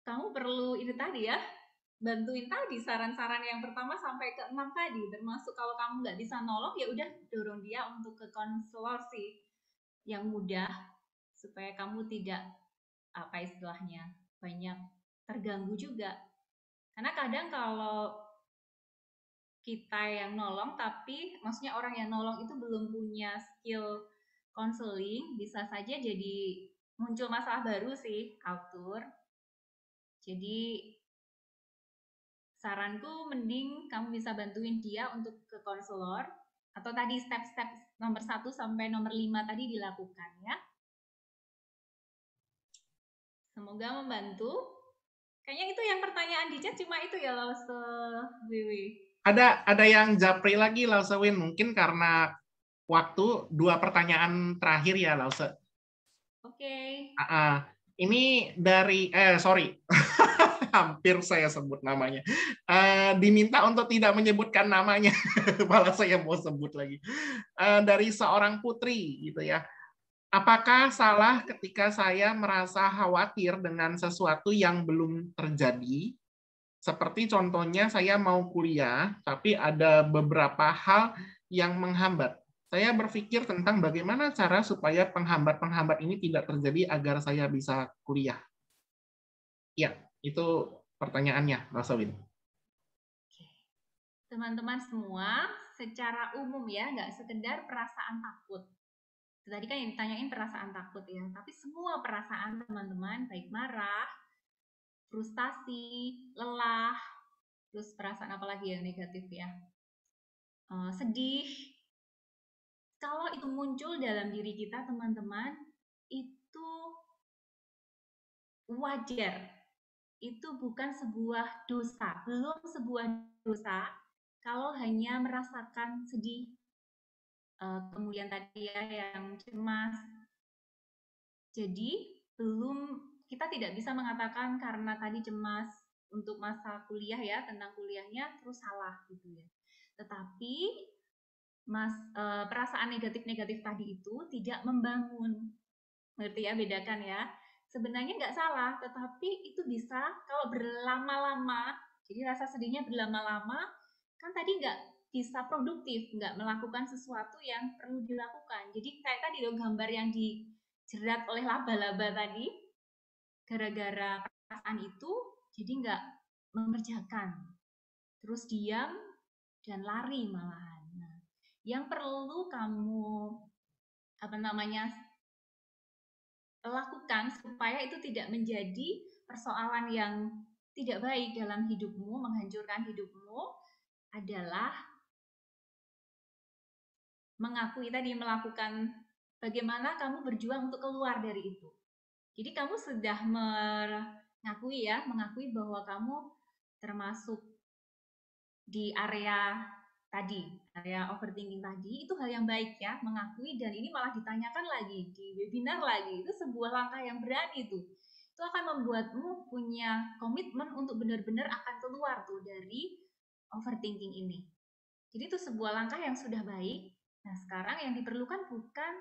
kamu perlu ini tadi ya, bantuin tadi saran-saran yang pertama sampai ke 6 tadi, termasuk kalau kamu nggak bisa nolong ya udah dorong dia untuk ke konselor sih yang mudah supaya kamu tidak apa istilahnya banyak terganggu juga. Karena kadang kalau kita yang nolong, tapi maksudnya orang yang nolong itu belum punya skill konseling, bisa saja jadi muncul masalah baru sih, Autur. Jadi saranku mending kamu bisa bantuin dia untuk ke konselor, atau tadi step-step nomor 1 sampai nomor 5 tadi dilakukan ya. Semoga membantu. Kayaknya itu yang pertanyaan di chat cuma itu ya, Lause Wiwi. Ada yang japri lagi, Lause Win. Mungkin karena waktu 2 pertanyaan terakhir ya, Lause. Oke. Ini dari, sorry. Hampir saya sebut namanya. Diminta untuk tidak menyebutkan namanya. Malah saya mau sebut lagi. Dari seorang putri, gitu ya. Apakah salah ketika saya merasa khawatir dengan sesuatu yang belum terjadi? Seperti contohnya saya mau kuliah, tapi ada beberapa hal yang menghambat. Saya berpikir tentang bagaimana cara supaya penghambat-penghambat ini tidak terjadi agar saya bisa kuliah. Ya, itu pertanyaannya, Rasawin. Teman-teman semua, secara umum ya, nggak sekedar perasaan takut. Tadi kan yang ditanyain perasaan takut ya, tapi semua perasaan teman-teman, baik marah, frustasi, lelah, terus perasaan apa lagi yang negatif ya, sedih. Kalau itu muncul dalam diri kita teman-teman, itu wajar. Itu bukan sebuah dosa, belum sebuah dosa kalau hanya merasakan sedih, kemudian tadi ya yang cemas. Jadi kita tidak bisa mengatakan karena tadi cemas untuk masa kuliah ya, tentang kuliahnya terus salah gitu ya. Tetapi perasaan negatif-negatif tadi itu tidak membangun. Ngerti ya, bedakan ya. Sebenarnya nggak salah, tetapi itu bisa kalau berlama-lama, jadi rasa sedihnya berlama-lama, kan tadi nggak bisa produktif, nggak melakukan sesuatu yang perlu dilakukan. Jadi kayak tadi loh gambar yang dijerat oleh laba-laba tadi, gara-gara perasaan itu, jadi nggak mengerjakan. Terus diam dan lari malahan. Nah, yang perlu kamu lakukan supaya itu tidak menjadi persoalan yang tidak baik dalam hidupmu, menghancurkan hidupmu, adalah mengakui tadi, melakukan bagaimana kamu berjuang untuk keluar dari itu. Jadi kamu sudah mengakui bahwa kamu termasuk di area overthinking tadi, itu hal yang baik ya, mengakui, dan ini malah ditanyakan lagi di webinar lagi, itu sebuah langkah yang berani tuh. Itu akan membuatmu punya komitmen untuk benar-benar akan keluar tuh dari overthinking ini. Jadi itu sebuah langkah yang sudah baik. Nah, sekarang yang diperlukan bukan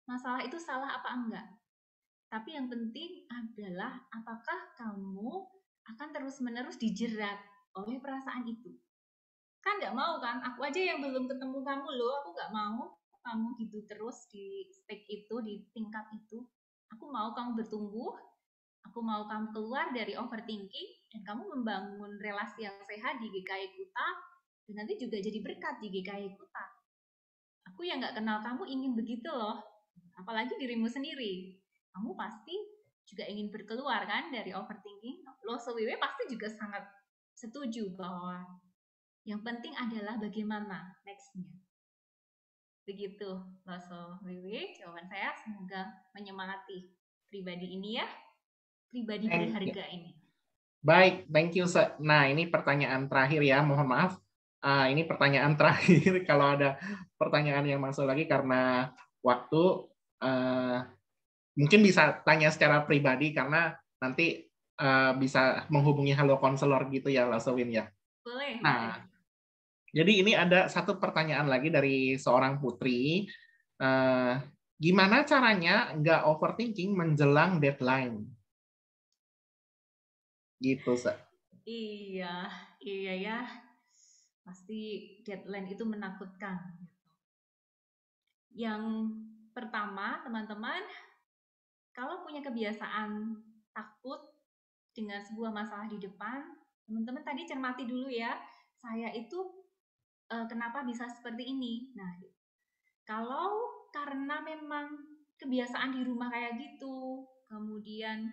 masalah itu salah apa enggak, tapi yang penting adalah apakah kamu akan terus-menerus dijerat oleh perasaan itu. Kan nggak mau kan, aku aja yang belum ketemu kamu loh, aku nggak mau kamu gitu terus di stake itu, di tingkat itu. Aku mau kamu bertumbuh, aku mau kamu keluar dari overthinking, dan kamu membangun relasi yang sehat di GKI Kuta, dan nanti juga jadi berkat di GKI Kuta. Aku yang nggak kenal kamu ingin begitu loh, apalagi dirimu sendiri. Kamu pasti juga ingin berkeluar kan dari overthinking. Lo sewiwe pasti juga sangat setuju bahwa yang penting adalah bagaimana next-nya. Begitu, Loso Wiwi, jawaban saya. Semoga menyemangati pribadi ini ya, pribadi berharga ini. Baik, thank you. Nah, ini pertanyaan terakhir ya, mohon maaf. Ini pertanyaan terakhir, kalau ada pertanyaan yang masuk lagi karena waktu, mungkin bisa tanya secara pribadi, karena nanti bisa menghubungi Halo Konselor gitu ya, Lasowin ya. Boleh. Nah, jadi ini ada satu pertanyaan lagi dari seorang putri. Gimana caranya nggak overthinking menjelang deadline? Gitu, Sa. Iya ya. Pasti deadline itu menakutkan. Yang pertama, teman-teman, kalau punya kebiasaan takut dengan sebuah masalah di depan, teman-teman tadi cermati dulu ya, saya itu kenapa bisa seperti ini. Nah, kalau karena memang kebiasaan di rumah kayak gitu, kemudian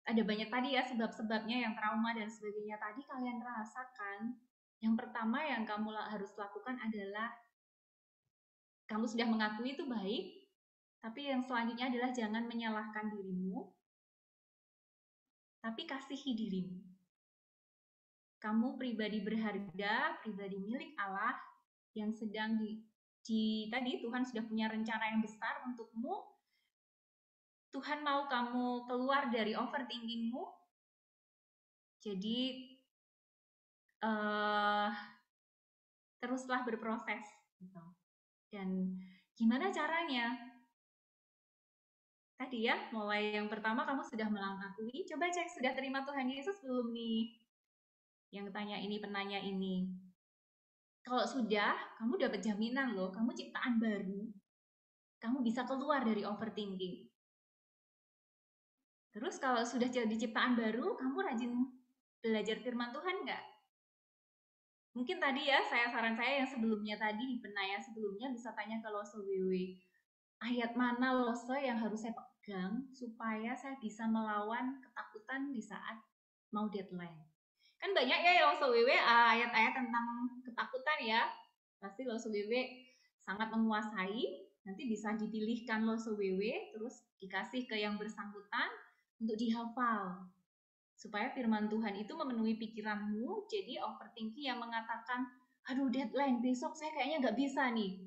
ada banyak tadi ya sebab-sebabnya yang trauma dan sebagainya tadi kalian rasakan, yang pertama yang kamu harus lakukan adalah kamu sudah mengakui itu baik, tapi yang selanjutnya adalah jangan menyalahkan dirimu, tapi kasihi dirimu. Kamu pribadi berharga, pribadi milik Allah yang sedang tadi Tuhan sudah punya rencana yang besar untukmu. Tuhan mau kamu keluar dari overthinkingmu. Jadi teruslah berproses. Gitu. Dan gimana caranya? Tadi ya, mulai yang pertama kamu sudah mengakui. Coba cek sudah terima Tuhan Yesus belum nih? Yang tanya ini, penanya ini. Kalau sudah, kamu dapat jaminan loh, kamu ciptaan baru. Kamu bisa keluar dari overthinking. Terus kalau sudah jadi ciptaan baru, kamu rajin belajar firman Tuhan nggak? Mungkin tadi ya, saran saya yang sebelumnya tadi, di penanya sebelumnya bisa tanya ke Lose WW. Ayat mana Lose yang harus saya pegang supaya saya bisa melawan ketakutan di saat mau deadline? Kan banyak ya Lose WW ayat-ayat tentang ketakutan ya. Pasti Lose WW sangat menguasai. Nanti bisa dipilihkan Lose WW, terus dikasih ke yang bersangkutan untuk dihafal. Supaya firman Tuhan itu memenuhi pikiranmu, jadi overthinking yang mengatakan, aduh deadline, besok saya kayaknya nggak bisa nih.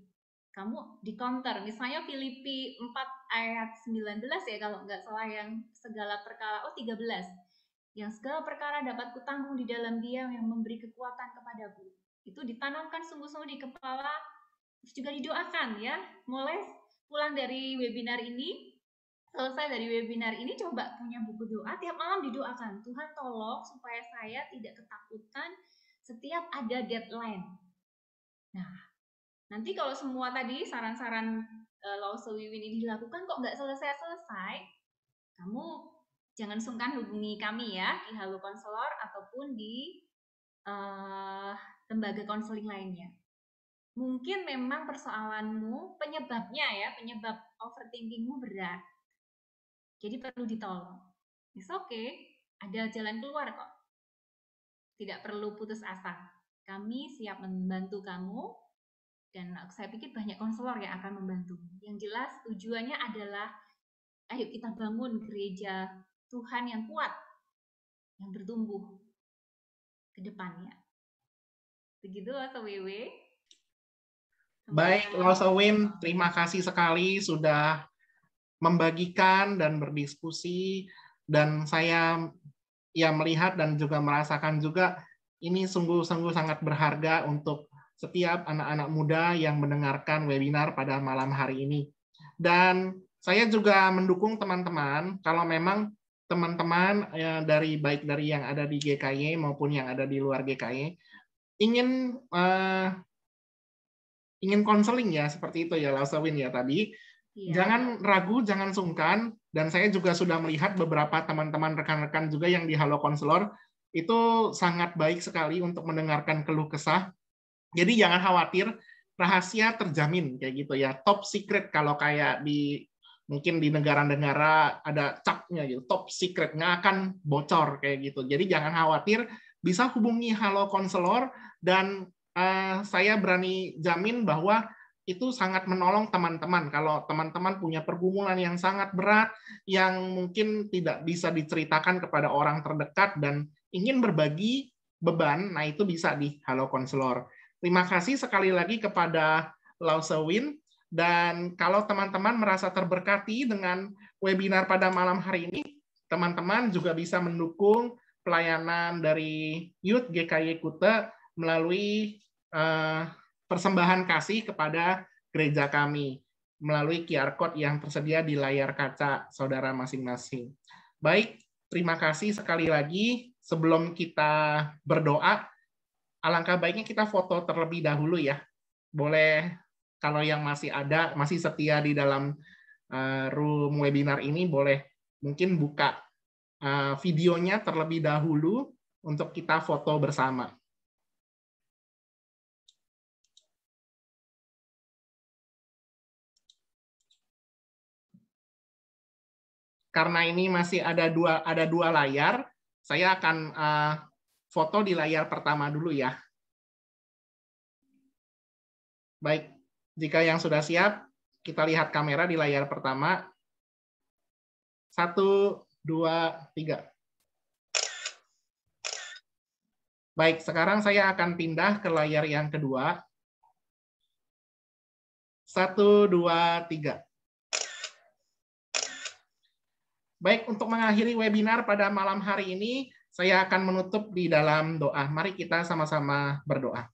Kamu di counter, misalnya Filipi 4 ayat 19 ya kalau nggak salah, yang segala perkara, 13. Yang segala perkara dapat kutanggung di dalam Dia yang memberi kekuatan kepadaku. Itu ditanamkan sungguh-sungguh di kepala, juga didoakan ya. Mulai pulang dari webinar ini, selesai dari webinar ini, coba punya buku doa, tiap malam didoakan, Tuhan tolong supaya saya tidak ketakutan setiap ada deadline. Nah, nanti kalau semua tadi saran-saran Lause Wiwin ini dilakukan kok nggak selesai-selesai, kamu jangan sungkan hubungi kami ya, di Halo Konselor ataupun di lembaga konseling lainnya. Mungkin memang persoalanmu, penyebabnya ya, penyebab overthinkingmu berat. Jadi perlu ditolong. It's okay, ada jalan keluar kok. Tidak perlu putus asa. Kami siap membantu kamu, dan saya pikir banyak konselor yang akan membantu. Yang jelas tujuannya adalah, ayo kita bangun gereja Tuhan yang kuat, yang bertumbuh ke depannya. Begitu Lause WW. Baik, Lause Win, terima kasih sekali sudah membagikan dan berdiskusi, dan saya ya melihat dan juga merasakan juga ini sungguh-sungguh sangat berharga untuk setiap anak-anak muda yang mendengarkan webinar pada malam hari ini. Dan saya juga mendukung teman-teman, kalau memang teman-teman baik dari yang ada di GKY maupun yang ada di luar GKY ingin konseling ya, seperti itu ya Lause Win ya tadi. Iya. Jangan ragu, jangan sungkan, dan saya juga sudah melihat beberapa teman-teman rekan-rekan juga yang di Halo Konselor itu sangat baik sekali untuk mendengarkan keluh kesah. Jadi jangan khawatir, rahasia terjamin kayak gitu ya. Top secret kalau kayak mungkin di negara-negara ada capnya gitu, top secret, nggak akan bocor kayak gitu. Jadi jangan khawatir, bisa hubungi Halo Konselor, dan saya berani jamin bahwa itu sangat menolong teman-teman. Kalau teman-teman punya pergumulan yang sangat berat, yang mungkin tidak bisa diceritakan kepada orang terdekat dan ingin berbagi beban, nah itu bisa di Halo Konselor. Terima kasih sekali lagi kepada Lause Win, dan kalau teman-teman merasa terberkati dengan webinar pada malam hari ini, teman-teman juga bisa mendukung pelayanan dari Youth GKY Kuta melalui persembahan kasih kepada gereja kami melalui QR Code yang tersedia di layar kaca saudara masing-masing. Baik, terima kasih sekali lagi. Sebelum kita berdoa, alangkah baiknya kita foto terlebih dahulu ya. Boleh, kalau yang masih ada, masih setia di dalam room webinar ini boleh mungkin buka videonya terlebih dahulu untuk kita foto bersama. Karena ini masih ada dua layar, saya akan foto di layar pertama dulu ya. Baik, jika yang sudah siap, kita lihat kamera di layar pertama. 1, 2, 3. Baik, sekarang saya akan pindah ke layar yang kedua. 1, 2, 3. Baik, untuk mengakhiri webinar pada malam hari ini, saya akan menutup di dalam doa. Mari kita sama-sama berdoa.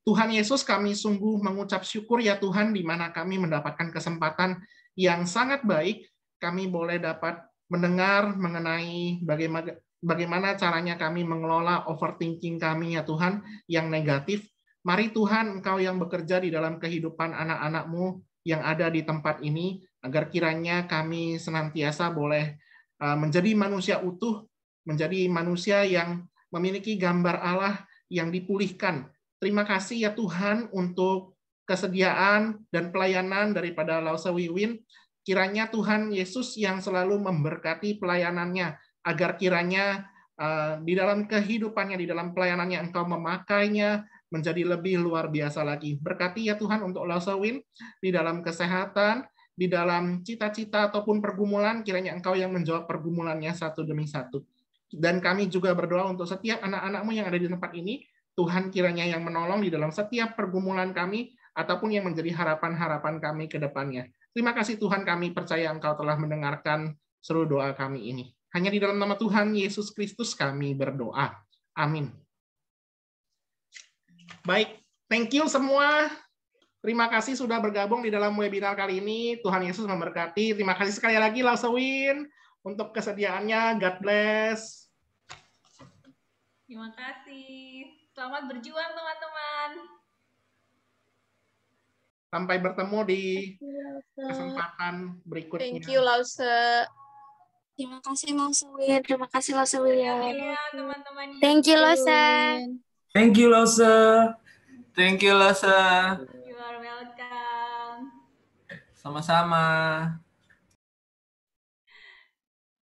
Tuhan Yesus, kami sungguh mengucap syukur ya Tuhan, di mana kami mendapatkan kesempatan yang sangat baik. Kami boleh dapat mendengar mengenai bagaimana caranya kami mengelola overthinking kami ya Tuhan, yang negatif. Mari Tuhan, Engkau yang bekerja di dalam kehidupan anak-anak-Mu yang ada di tempat ini, agar kiranya kami senantiasa boleh menjadi manusia utuh, menjadi manusia yang memiliki gambar Allah yang dipulihkan. Terima kasih ya Tuhan untuk kesediaan dan pelayanan daripada Lause Wiwin. Kiranya Tuhan Yesus yang selalu memberkati pelayanannya, agar kiranya di dalam kehidupannya, di dalam pelayanannya Engkau memakainya menjadi lebih luar biasa lagi. Berkati ya Tuhan untuk Lause Wiwin di dalam kesehatan, di dalam cita-cita ataupun pergumulan, kiranya Engkau yang menjawab pergumulannya satu demi satu. Dan kami juga berdoa untuk setiap anak-anak-Mu yang ada di tempat ini, Tuhan kiranya yang menolong di dalam setiap pergumulan kami, ataupun yang menjadi harapan-harapan kami ke depannya. Terima kasih Tuhan, kami percaya Engkau telah mendengarkan seluruh doa kami ini. Hanya di dalam nama Tuhan Yesus Kristus kami berdoa. Amin. Baik, thank you semua. Terima kasih sudah bergabung di dalam webinar kali ini. Tuhan Yesus memberkati. Terima kasih sekali lagi Lause Wiwin untuk kesediaannya. God bless. Terima kasih. Selamat berjuang teman-teman. Sampai bertemu di kesempatan berikutnya. Thank you Lause. Terima kasih Lause Wiwin. Terima kasih Lause Wiwin. Ya teman-teman. Thank you Lause. Thank you Lause. Thank you Lause. You are welcome. Sama-sama.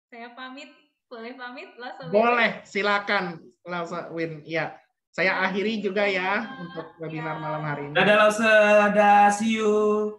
Saya pamit. Boleh pamit Lause Wiwin? Boleh, silakan Lause Wiwin. Ya, saya akhiri juga ya untuk webinar malam hari ini. Dadah Lause, dadah, see you.